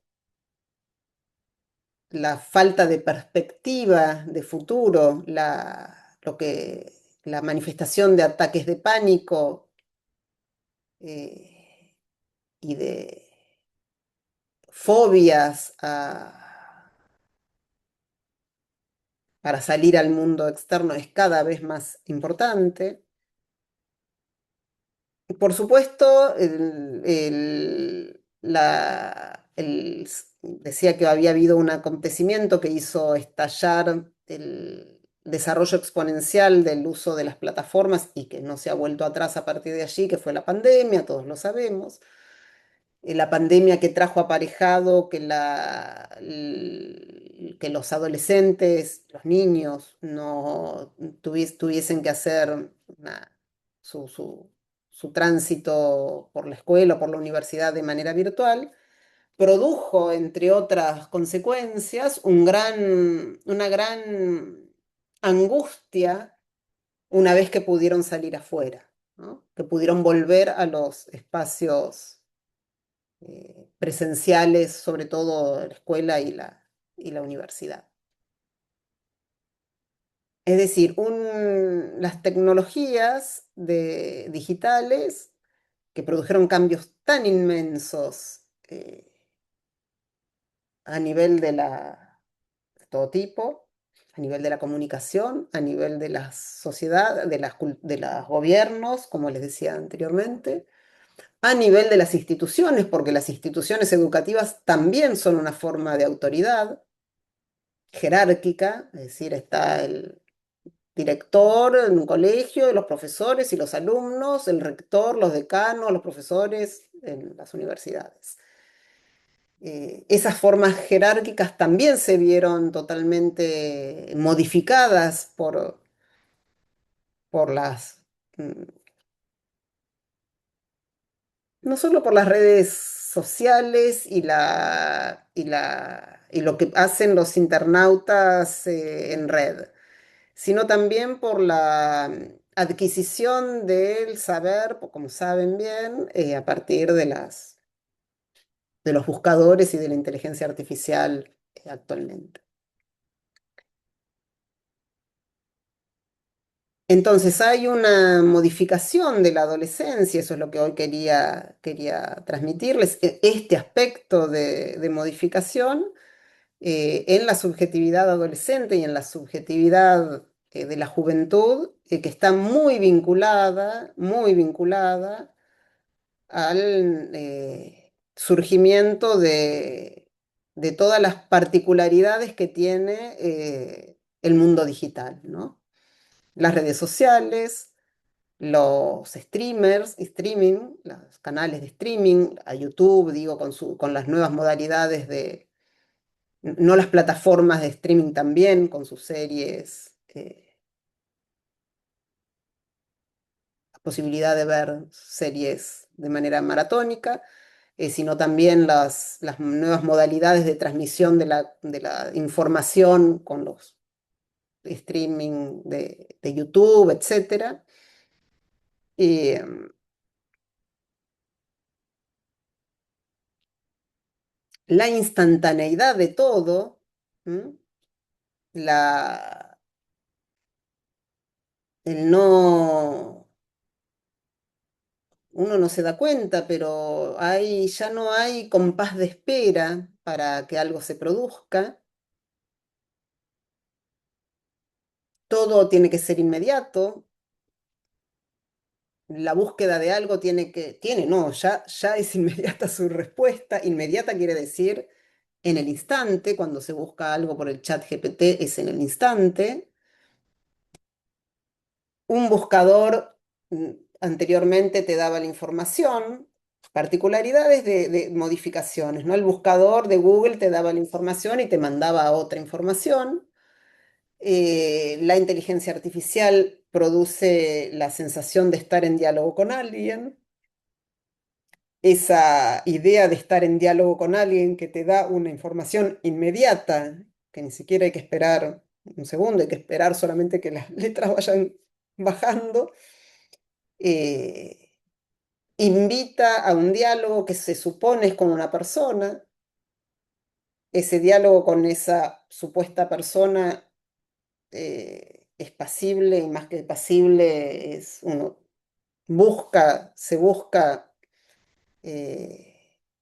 La falta de perspectiva de futuro, la manifestación de ataques de pánico eh, y de fobias para salir al mundo externo es cada vez más importante. Por supuesto, decía que había habido un acontecimiento que hizo estallar el desarrollo exponencial del uso de las plataformas y que no se ha vuelto atrás a partir de allí, que fue la pandemia, todos lo sabemos. La pandemia que trajo aparejado que los adolescentes, los niños, no tuviesen que hacer su, su- su tránsito por la escuela o por la universidad de manera virtual, produjo, entre otras consecuencias, una gran angustia una vez que pudieron salir afuera, ¿no? Que pudieron volver a los espacios presenciales, sobre todo la escuela y la universidad. Es decir, las tecnologías digitales que produjeron cambios tan inmensos a nivel de todo tipo, a nivel de la comunicación, a nivel de la sociedad, de los gobiernos, como les decía anteriormente, a nivel de las instituciones, porque las instituciones educativas también son una forma de autoridad jerárquica, es decir, está el director en un colegio, los profesores y los alumnos, el rector, los decanos, los profesores en las universidades. Esas formas jerárquicas también se vieron totalmente modificadas por mm, no solo por las redes sociales y lo que hacen los internautas en red, sino también por la adquisición del saber, como saben bien, a partir de los buscadores y de la inteligencia artificial actualmente. Entonces hay una modificación de la adolescencia, eso es lo que hoy quería transmitirles, este aspecto de modificación en la subjetividad adolescente y en la subjetividad de la juventud, que está muy vinculada al surgimiento de todas las particularidades que tiene el mundo digital, ¿no? Las redes sociales, los streaming, los canales de streaming, a YouTube, digo, con las nuevas modalidades no las plataformas de streaming también, con sus series, la posibilidad de ver series de manera maratónica, sino también las nuevas modalidades de transmisión de la información con los streaming de YouTube, etcétera. Y, la instantaneidad de todo, ¿m? la, el no, uno no se da cuenta, pero ya no hay compás de espera para que algo se produzca. Todo tiene que ser inmediato. La búsqueda de algo no, ya es inmediata su respuesta. Inmediata quiere decir en el instante, cuando se busca algo por el chat GPT es en el instante. Un buscador anteriormente te daba la información, particularidades de modificaciones, ¿no? El buscador de Google te daba la información y te mandaba a otra información. La inteligencia artificial produce la sensación de estar en diálogo con alguien. Esa idea de estar en diálogo con alguien que te da una información inmediata, que ni siquiera hay que esperar un segundo, hay que esperar solamente que las letras vayan bajando, eh, invita a un diálogo que se supone es con una persona. Ese diálogo con esa supuesta persona es pasible y más que pasible es uno se busca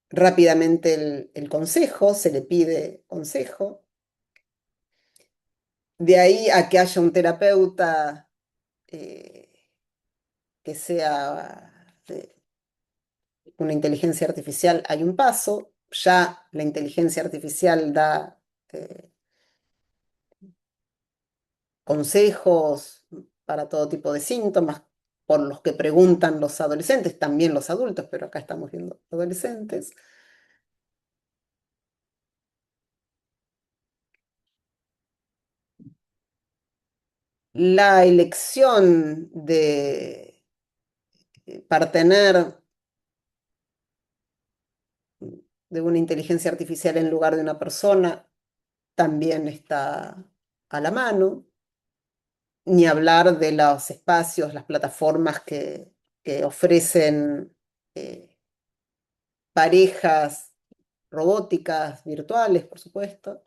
rápidamente el consejo, se le pide consejo. De ahí a que haya un terapeuta eh, que sea una inteligencia artificial, hay un paso. Ya la inteligencia artificial da consejos para todo tipo de síntomas por los que preguntan los adolescentes, también los adultos, pero acá estamos viendo adolescentes. La elección de partener de una inteligencia artificial en lugar de una persona también está a la mano, ni hablar de los espacios, las plataformas que ofrecen eh, parejas robóticas, virtuales, por supuesto,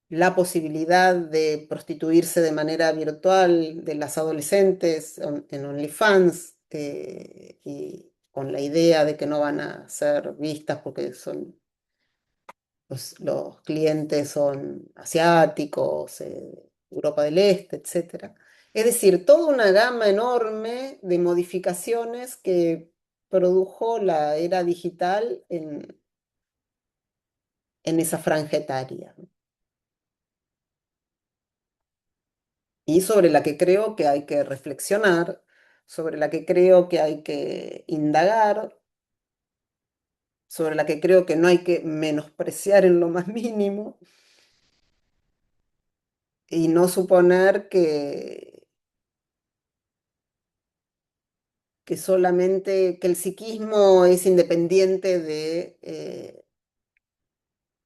la posibilidad de prostituirse de manera virtual de las adolescentes en OnlyFans y con la idea de que no van a ser vistas porque son los clientes son asiáticos, Europa del Este, etcétera. Es decir, toda una gama enorme de modificaciones que produjo la era digital en esa franja etaria, ¿no? Y sobre la que creo que hay que reflexionar, sobre la que creo que hay que indagar, sobre la que creo que no hay que menospreciar en lo más mínimo y no suponer que solamente, que el psiquismo es independiente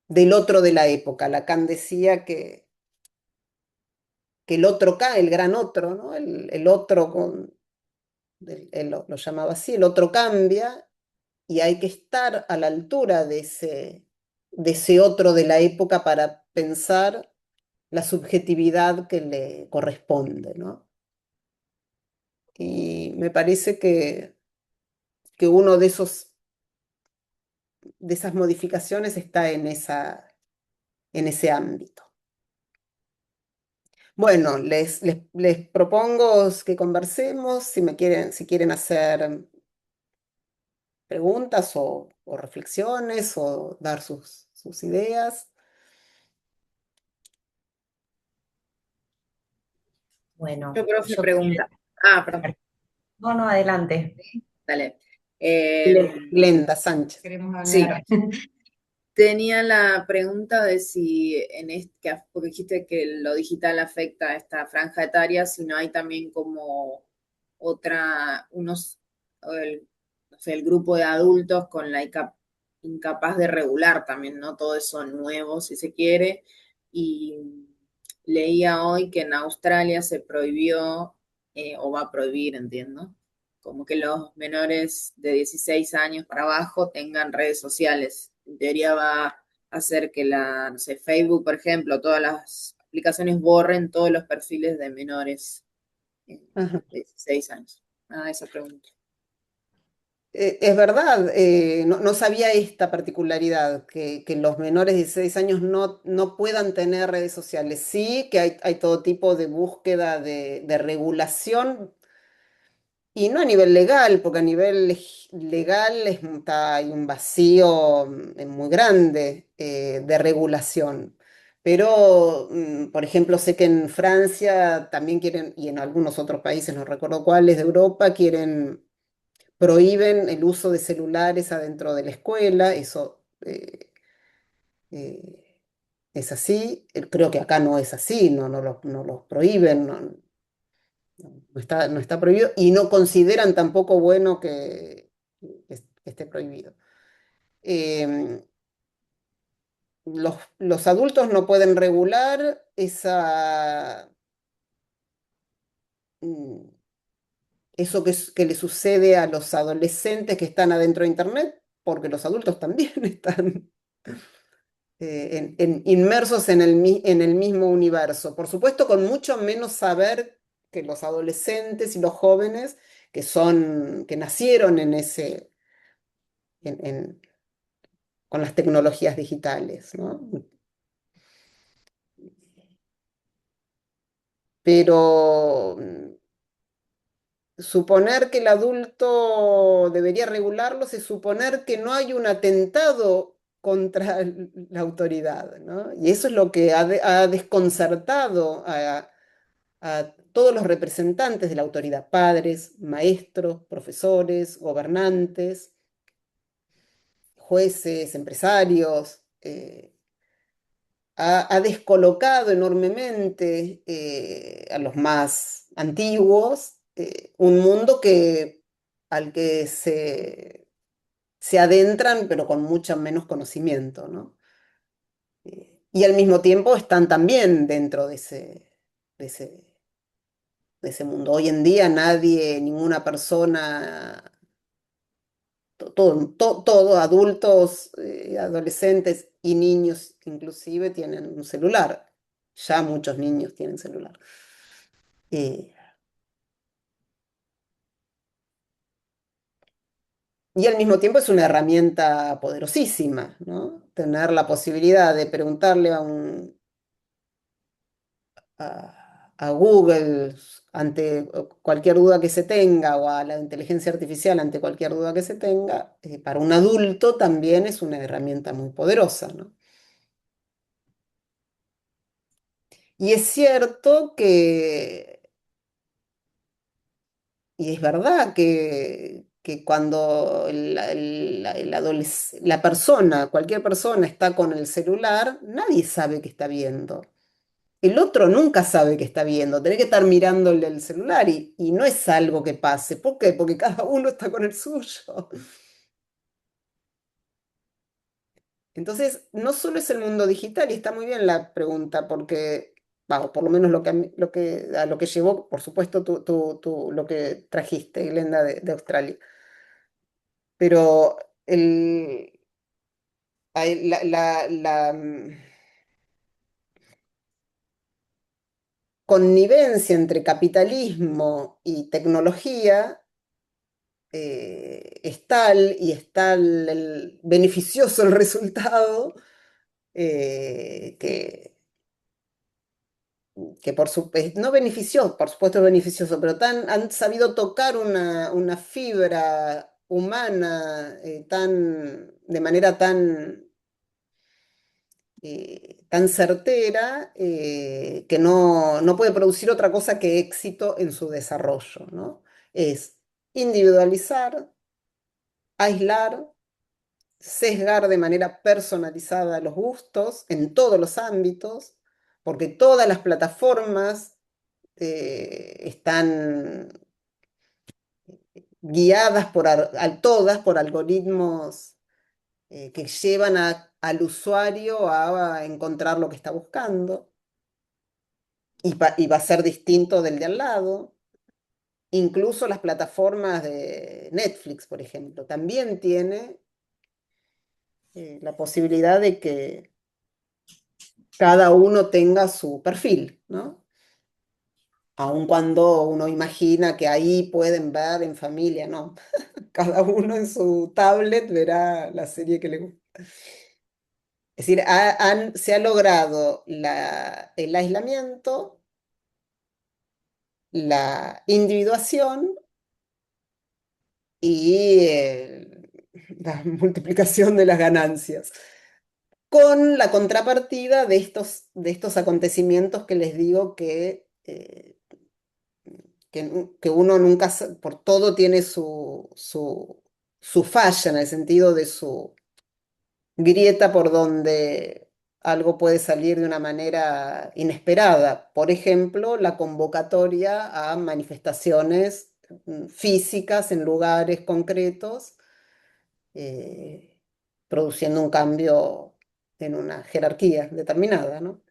del otro de la época. Lacan decía que el otro cae, el gran otro, ¿no? El otro, él lo llamaba así, el otro cambia y hay que estar a la altura de ese otro de la época para pensar la subjetividad que le corresponde, ¿no? Y me parece que uno de esas modificaciones está en ese ámbito. Bueno, les propongo que conversemos, si quieren hacer preguntas o reflexiones o dar sus ideas. Bueno, Yo, profe, yo pregunta. Ah, perdón. no, no, adelante. Dale. Glenda Sánchez. Queremos Sí, hablar. tenía la pregunta de si porque dijiste que lo digital afecta a esta franja etaria, si no hay también como no sé, el grupo de adultos con la incapaz de regular también, ¿no? Todo eso nuevo, si se quiere. Y leía hoy que en Australia se prohibió, o va a prohibir, entiendo, como que los menores de 16 años para abajo tengan redes sociales. En teoría va a hacer que no sé, Facebook, por ejemplo, todas las aplicaciones borren todos los perfiles de menores Ajá. de 16 años. Ah, esa pregunta. Es verdad, no sabía esta particularidad, que los menores de 16 años no puedan tener redes sociales. Sí, que hay todo tipo de búsqueda de regulación, y no a nivel legal, porque a nivel legal hay un vacío muy grande de regulación. Pero, por ejemplo, sé que en Francia también quieren, y en algunos otros países, no recuerdo cuáles de Europa, prohíben el uso de celulares adentro de la escuela. Eso eh, es así. Creo que acá no es así, no los prohíben, no está prohibido y no consideran tampoco bueno que esté prohibido. Em, los adultos no pueden regular mm, eso que le sucede a los adolescentes que están adentro de Internet, porque los adultos también están inmersos en el mismo universo. Por supuesto, con mucho menos saber que los adolescentes y los jóvenes que nacieron en- en- con las tecnologías digitales, ¿no? Pero suponer que el adulto debería regularlos es suponer que no hay un atentado contra la autoridad, ¿no? Y eso es lo que ha desconcertado a todos los representantes de la autoridad, padres, maestros, profesores, gobernantes, jueces, empresarios. Ha descolocado enormemente a los más antiguos, un mundo al que se adentran, pero con mucho menos conocimiento, ¿no? Y al mismo tiempo están también dentro de ese, de ese mundo. Hoy en día nadie, ninguna persona, todo, adultos, adolescentes y niños inclusive tienen un celular. Ya muchos niños tienen celular. Eh, y al mismo tiempo es una herramienta poderosísima, ¿no? Tener la posibilidad de preguntarle a Google ante cualquier duda que se tenga o a la inteligencia artificial ante cualquier duda que se tenga, para un adulto también es una herramienta muy poderosa, ¿no? Y es cierto y es verdad que cuando la persona, cualquier persona está con el celular, nadie sabe qué está viendo. El otro nunca sabe qué está viendo, tenés que estar mirándole el celular y no es algo que pase. ¿Por qué? Porque cada uno está con el suyo. Entonces, no solo es el mundo digital, y está muy bien la pregunta, porque, bueno, por lo menos a lo que llevó, por supuesto, lo que trajiste, Glenda, de Australia. Pero hay connivencia entre capitalismo y tecnología es tal y es tal beneficioso el resultado que no beneficioso, por supuesto es beneficioso, pero han sabido tocar una fibra humana de manera tan certera que no puede producir otra cosa que éxito en su desarrollo, ¿no? Es individualizar, aislar, sesgar de manera personalizada los gustos en todos los ámbitos, porque todas las plataformas están guiadas todas por algoritmos que llevan al usuario a encontrar lo que está buscando y va a ser distinto del de al lado. Incluso las plataformas de Netflix, por ejemplo, también tiene la posibilidad de que cada uno tenga su perfil, ¿no? Aun cuando uno imagina que ahí pueden ver en familia, no. Cada uno en su tablet verá la serie que le gusta. Es decir, se ha logrado el aislamiento, la individuación y la multiplicación de las ganancias, con la contrapartida de estos acontecimientos que les digo que uno nunca, por todo tiene su falla en el sentido de su grieta por donde algo puede salir de una manera inesperada. Por ejemplo, la convocatoria a manifestaciones físicas en lugares concretos, eh, produciendo un cambio en una jerarquía determinada, ¿no?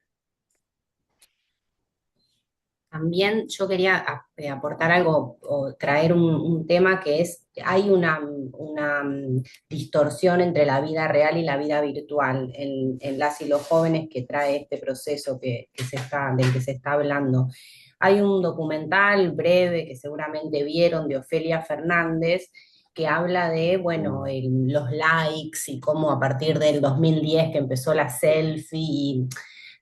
también yo quería aportar algo o traer un tema que es, hay una distorsión entre la vida real y la vida virtual en las y los jóvenes que trae este proceso del que se está hablando. Hay un documental breve que seguramente vieron de Ofelia Fernández que habla de, bueno, los likes y cómo a partir del 2010 que empezó la selfie,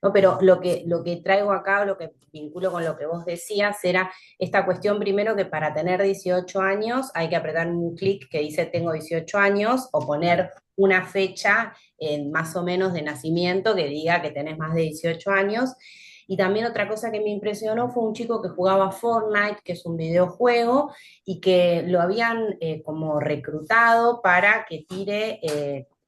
¿no? Pero lo que traigo acá, o lo que vinculo con lo que vos decías, era esta cuestión primero que para tener 18 años hay que apretar un clic que dice tengo 18 años o poner una fecha más o menos de nacimiento que diga que tenés más de 18 años. Y también otra cosa que me impresionó fue un chico que jugaba Fortnite, que es un videojuego, y que lo habían como reclutado para que tire,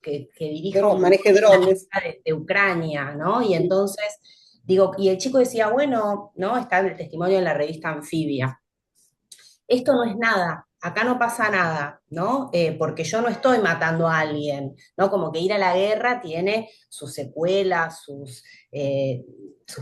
que dirija un Maneje robot en la drones. guerra de Ucrania, ¿no? Y entonces, digo, y el chico decía, bueno, ¿no? Está el testimonio en la revista Anfibia. Esto no es nada, acá no pasa nada, ¿no? Porque yo no estoy matando a alguien, ¿no? Como que ir a la guerra tiene sus secuelas, sus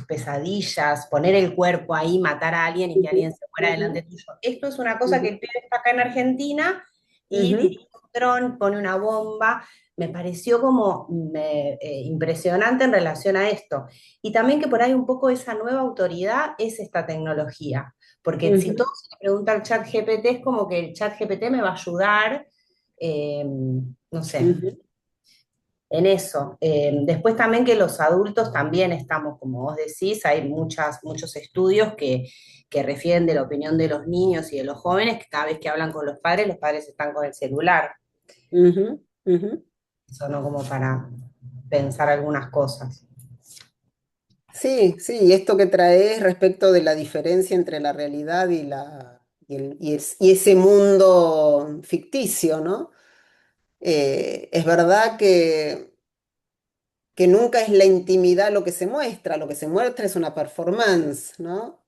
pesadillas, poner el cuerpo ahí, matar a alguien y que alguien Ujú, se muera delante tuyo. Esto es una cosa que ujú, el pibe está acá en Argentina y ujú, dirige un dron, pone una bomba. Me pareció como impresionante en relación a esto. Y también que por ahí un poco esa nueva autoridad es esta tecnología. Porque si ujú, todo se le pregunta al chat GPT, es como que el chat GPT me va a ayudar, no sé, ujú. en eso. Después también que los adultos también estamos, como vos decís, hay muchos estudios que refieren de la opinión de los niños y de los jóvenes, que cada vez que hablan con los padres están con el celular. Ujú, ujú. Eso no como para pensar algunas cosas. Sí, sí, y esto que traes respecto de la diferencia entre la realidad y ese mundo ficticio, ¿no? Es verdad que nunca es la intimidad lo que se muestra es una performance, ¿no?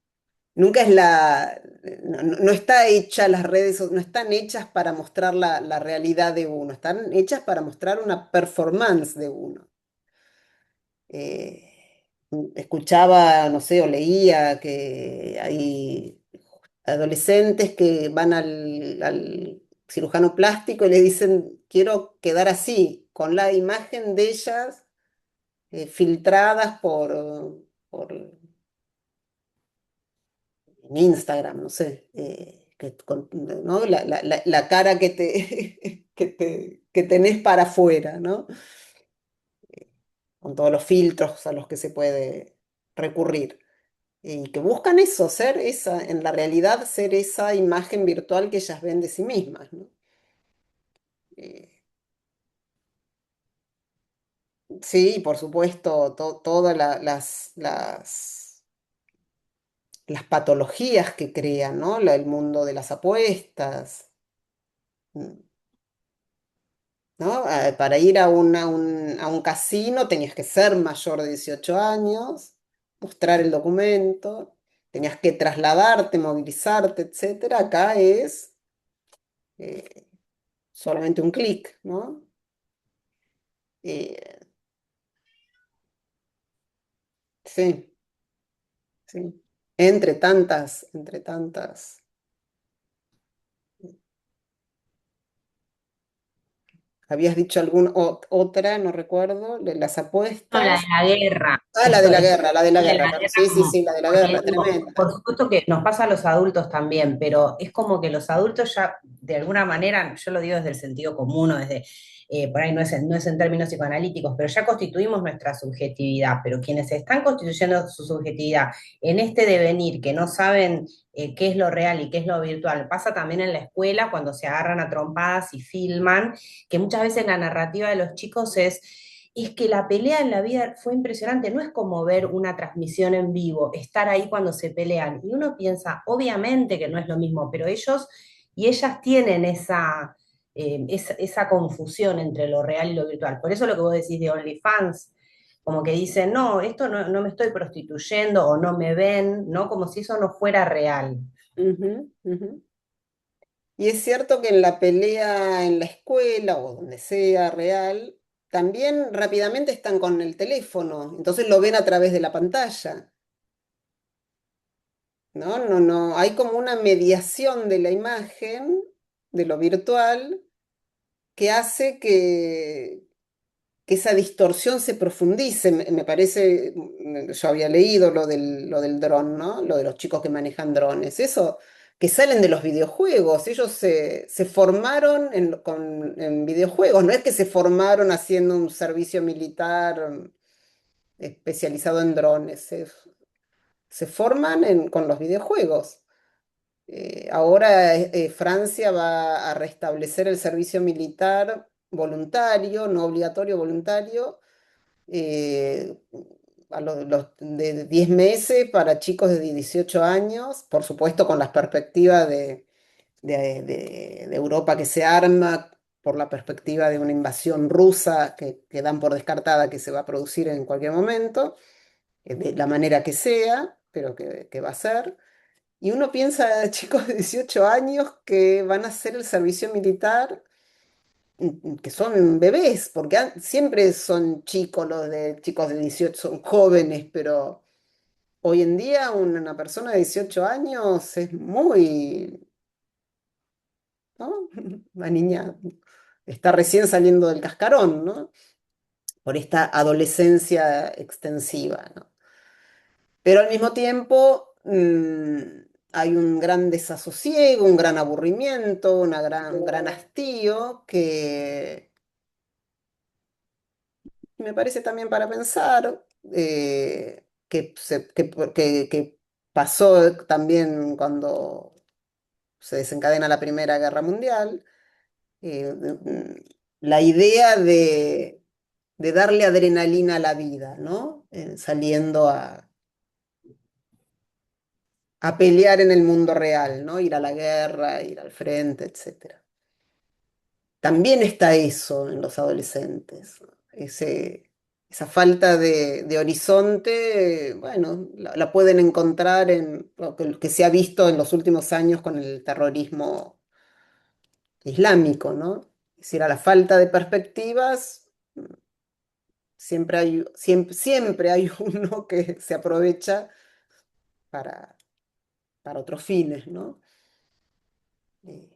Nunca es no está hecha las redes, no están hechas para mostrar la realidad de uno, están hechas para mostrar una performance de uno. Escuchaba, no sé, o leía que hay adolescentes que van al cirujano plástico y le dicen, quiero quedar así, con la imagen de ellas filtradas por en Instagram, no sé, ¿no? La cara que tenés para afuera, ¿no? Con todos los filtros a los que se puede recurrir. Y que buscan eso, ser esa, en la realidad, ser esa imagen virtual que ellas ven de sí mismas, ¿no? Eh, sí, por supuesto, todas las patologías que crean, ¿no? El mundo de las apuestas, mm, ¿no? Para ir a un casino tenías que ser mayor de 18 años, mostrar el documento, tenías que trasladarte, movilizarte, etcétera. Acá es eh, solamente un clic, ¿no? Eh, sí, sí. Entre tantas. Habías dicho alguna otra, no recuerdo, de las No, la de apuestas. la guerra, Ah, esto, la de la de guerra, la claro. guerra Sí, sí, como, sí, la de la porque guerra, digo, por tremenda. supuesto que nos pasa a los adultos también, pero es como que los adultos ya, de alguna manera, yo lo digo desde el sentido común o desde, por ahí no es en términos psicoanalíticos, pero ya constituimos nuestra subjetividad, pero quienes están constituyendo su subjetividad en este devenir, que no saben qué es lo real y qué es lo virtual, pasa también en la escuela cuando se agarran a trompadas y filman, que muchas veces la narrativa de los chicos es que la pelea en la vida fue impresionante, no es como ver una transmisión en vivo, estar ahí cuando se pelean. Y uno piensa, obviamente que no es lo mismo, pero ellos y ellas tienen esa confusión entre lo real y lo virtual. Por eso lo que vos decís de OnlyFans, como que dicen, no, esto no me estoy prostituyendo o no me ven, ¿no? Como si eso no fuera real. Ujú, ujú. Y es cierto que en la pelea en la escuela o donde sea real, también rápidamente están con el teléfono, entonces lo ven a través de la pantalla, ¿no? No, no, hay como una mediación de la imagen, de lo virtual, que hace que esa distorsión se profundice. Me parece, yo había leído lo del dron, ¿no? Lo de los chicos que manejan drones. Eso, que salen de los videojuegos. Ellos se formaron en videojuegos. No es que se formaron haciendo un servicio militar especializado en drones. Se forman con los videojuegos. Ahora Francia va a restablecer el servicio militar voluntario, no obligatorio, voluntario, eh, de 10 meses para chicos de 18 años, por supuesto con las perspectivas de Europa que se arma, por la perspectiva de una invasión rusa que dan por descartada que se va a producir en cualquier momento, de la manera que sea, pero que va a ser. Y uno piensa, chicos de 18 años que van a hacer el servicio militar, que son bebés, porque siempre son chicos, los de chicos de 18 son jóvenes, pero hoy en día una persona de 18 años es muy, ¿no? Una niña está recién saliendo del cascarón, ¿no? Por esta adolescencia extensiva, ¿no? Pero al mismo tiempo hay un gran desasosiego, un gran aburrimiento, un gran hastío que me parece también para pensar, que pasó también cuando se desencadena la Primera Guerra Mundial, la idea de darle adrenalina a la vida, ¿no? Saliendo a pelear en el mundo real, ¿no? Ir a la guerra, ir al frente, etcétera. También está eso en los adolescentes, ¿no? Esa falta de horizonte, bueno, la pueden encontrar en lo que se ha visto en los últimos años con el terrorismo islámico, ¿no? Es decir, a la falta de perspectivas, siempre hay uno que se aprovecha para, para otros fines, ¿no? Eh,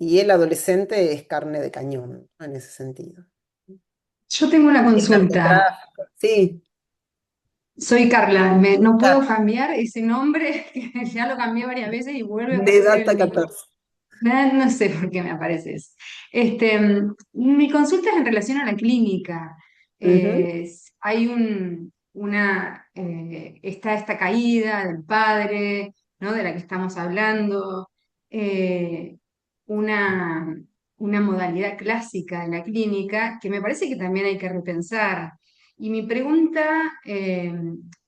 Y el adolescente es carne de cañón, ¿no? En ese sentido. Yo tengo una El consulta. narcotráfico, sí, Soy Carla. No puedo Car- cambiar ese nombre, que ya lo cambié varias veces y vuelve a de aparecer el Data mismo. 14. No sé por qué me aparece eso. Mi consulta es en relación a la clínica. Ujú. Hay está esta caída del padre, ¿no? De la que estamos hablando, eh, una, una modalidad clásica de la clínica que me parece que también hay que repensar. Y mi pregunta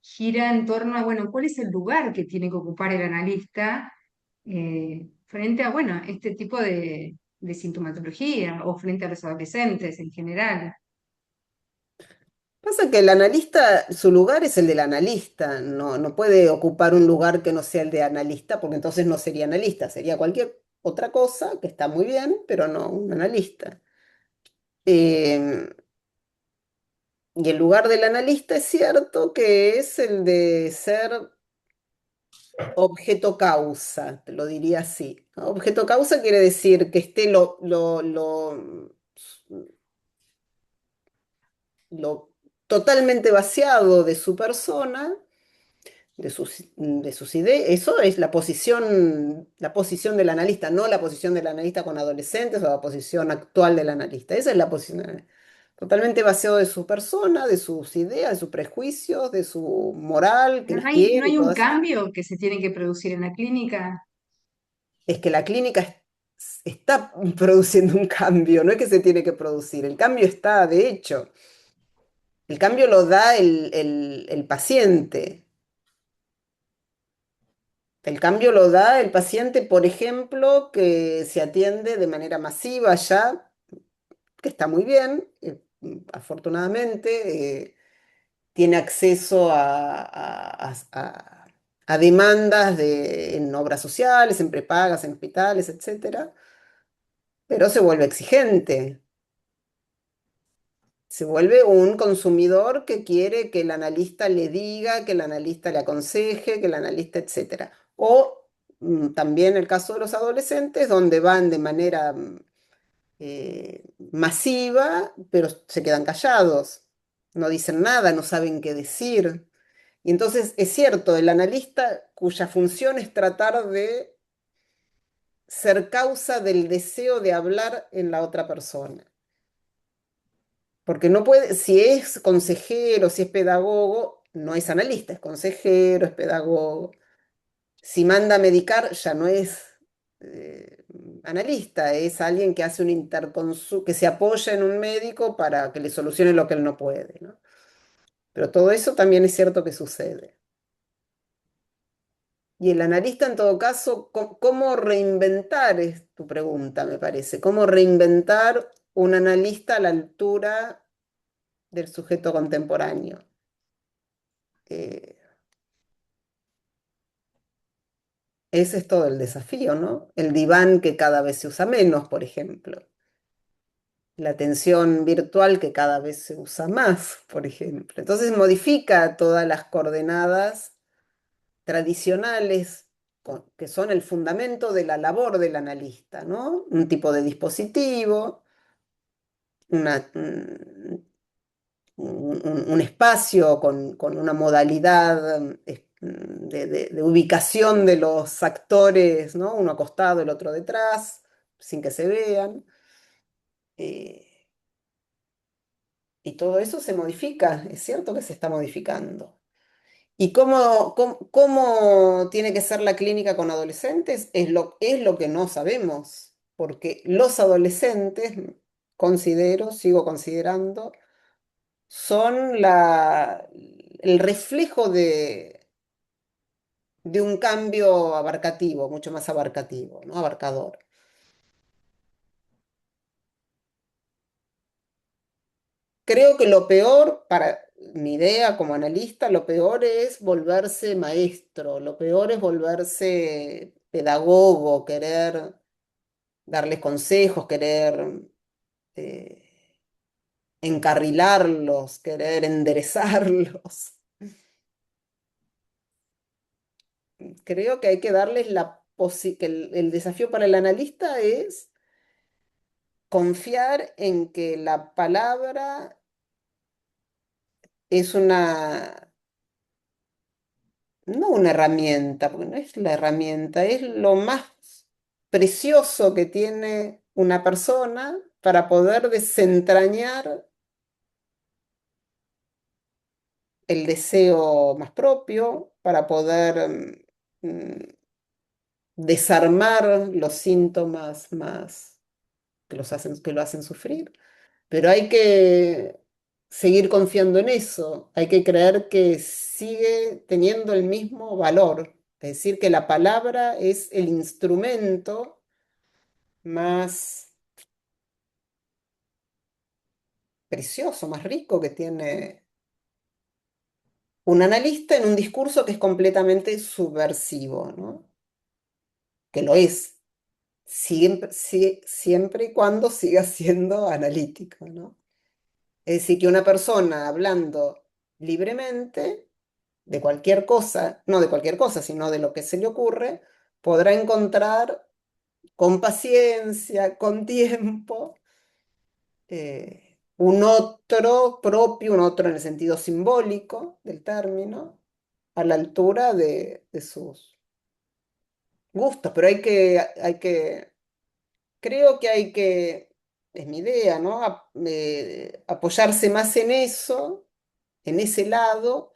gira en torno a, bueno, ¿cuál es el lugar que tiene que ocupar el analista? Frente a, bueno, este tipo de sintomatología o frente a los adolescentes en general. Pasa que el analista, su lugar es el del analista, no, no puede ocupar un lugar que no sea el de analista, porque entonces no sería analista, sería cualquier otra cosa que está muy bien, pero no un analista. Eh, y el lugar del analista es cierto que es el de ser objeto causa, te lo diría así, ¿no? Objeto causa quiere decir que esté lo totalmente vaciado de su persona, de sus ideas. Eso es la posición del analista, no la posición del analista con adolescentes o la posición actual del analista. Esa es la posición. Totalmente vaciado de su persona, de sus ideas, de sus prejuicios, de su moral, que las No quiere y hay un todas esas. cambio que se tiene que producir en la clínica? Es que la clínica está produciendo un cambio, no es que se tiene que producir, el cambio está, de hecho, el cambio lo da el paciente. El cambio lo da el paciente, por ejemplo, que se atiende de manera masiva ya, que está muy bien, afortunadamente, tiene acceso a demandas en obras sociales, en prepagas, en hospitales, etcétera, pero se vuelve exigente. Se vuelve un consumidor que quiere que el analista le diga, que el analista le aconseje, que el analista, etcétera. O también el caso de los adolescentes, donde van de manera masiva, pero se quedan callados, no dicen nada, no saben qué decir. Y entonces es cierto, el analista cuya función es tratar de ser causa del deseo de hablar en la otra persona. Porque no puede, si es consejero, si es pedagogo, no es analista, es consejero, es pedagogo. Si manda a medicar, ya no es eh, analista, es alguien que hace un que se apoya en un médico para que le solucione lo que él no puede, ¿no? Pero todo eso también es cierto que sucede. Y el analista, en todo caso, ¿cómo reinventar? Es tu pregunta, me parece. ¿Cómo reinventar un analista a la altura del sujeto contemporáneo? Eh, Ese es todo el desafío, ¿no? El diván que cada vez se usa menos, por ejemplo. La atención virtual que cada vez se usa más, por ejemplo. Entonces modifica todas las coordenadas tradicionales que son el fundamento de la labor del analista, ¿no? Un tipo de dispositivo, un espacio con una modalidad de ubicación de los actores, ¿no? Uno acostado, el otro detrás, sin que se vean. eh, y todo eso se modifica, es cierto que se está modificando. ¿Y cómo tiene que ser la clínica con adolescentes? Es lo que no sabemos, porque los adolescentes, sigo considerando, son el reflejo de un cambio abarcativo, mucho más abarcativo, ¿no? Abarcador. Creo que lo peor, para mi idea como analista, lo peor es volverse maestro, lo peor es volverse pedagogo, querer darles consejos, querer eh, encarrilarlos, querer enderezarlos. Creo que hay que darles que el desafío para el analista es confiar en que la palabra es no una herramienta, porque no es la herramienta, es lo más precioso que tiene una persona para poder desentrañar el deseo más propio, para poder desarmar los síntomas más que lo hacen sufrir. Pero hay que seguir confiando en eso, hay que creer que sigue teniendo el mismo valor, es decir, que la palabra es el instrumento más precioso, más rico que tiene un analista en un discurso que es completamente subversivo, ¿no? Que lo es, siempre y cuando siga siendo analítico, ¿no? Es decir, que una persona hablando libremente de cualquier cosa, no de cualquier cosa, sino de lo que se le ocurre, podrá encontrar con paciencia, con tiempo, un otro propio, un otro en el sentido simbólico del término, a la altura de sus gustos. Pero creo que es mi idea, ¿no? Apoyarse más en eso, en ese lado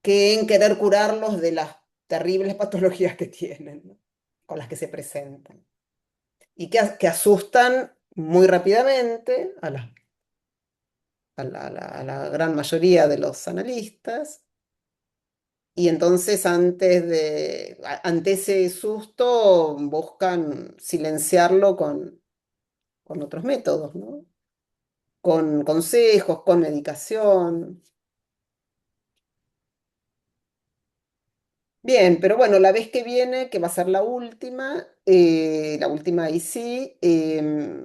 que en querer curarlos de las terribles patologías que tienen, ¿no? Con las que se presentan. Y que asustan muy rápidamente a la gran mayoría de los analistas. Y entonces ante ese susto buscan silenciarlo con otros métodos, ¿no? Con consejos, con medicación. Bien, pero bueno, la vez que viene, que va a ser la última ahí sí,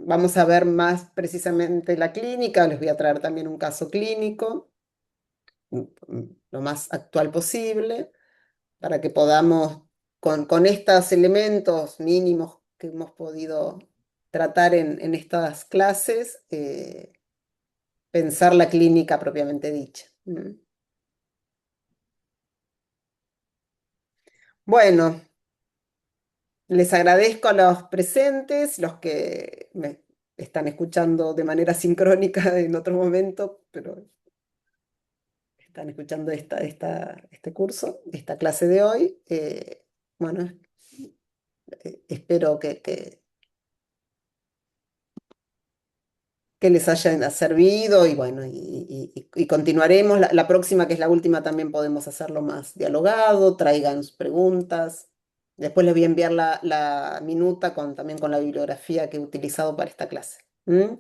vamos a ver más precisamente la clínica, les voy a traer también un caso clínico, lo más actual posible, para que podamos, con estos elementos mínimos que hemos podido tratar en estas clases, pensar la clínica propiamente dicha. Bueno. Les agradezco a los presentes, los que me están escuchando de manera sincrónica en otro momento, pero están escuchando este curso, esta clase de hoy. Bueno, espero que les haya servido y bueno, y continuaremos. La próxima, que es la última, también podemos hacerlo más dialogado, traigan sus preguntas. Después les voy a enviar la minuta también con la bibliografía que he utilizado para esta clase. ¿Mm?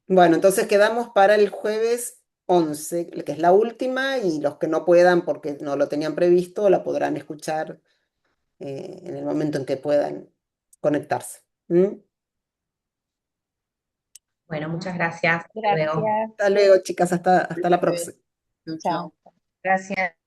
Bueno, entonces quedamos para el jueves 11, que es la última, y los que no puedan porque no lo tenían previsto, la podrán escuchar en el momento en que puedan conectarse. ¿Mm? Bueno, muchas gracias. Hasta luego. Gracias. Hasta luego, chicas, hasta la próxima. Chau, chau. Chao. Gracias.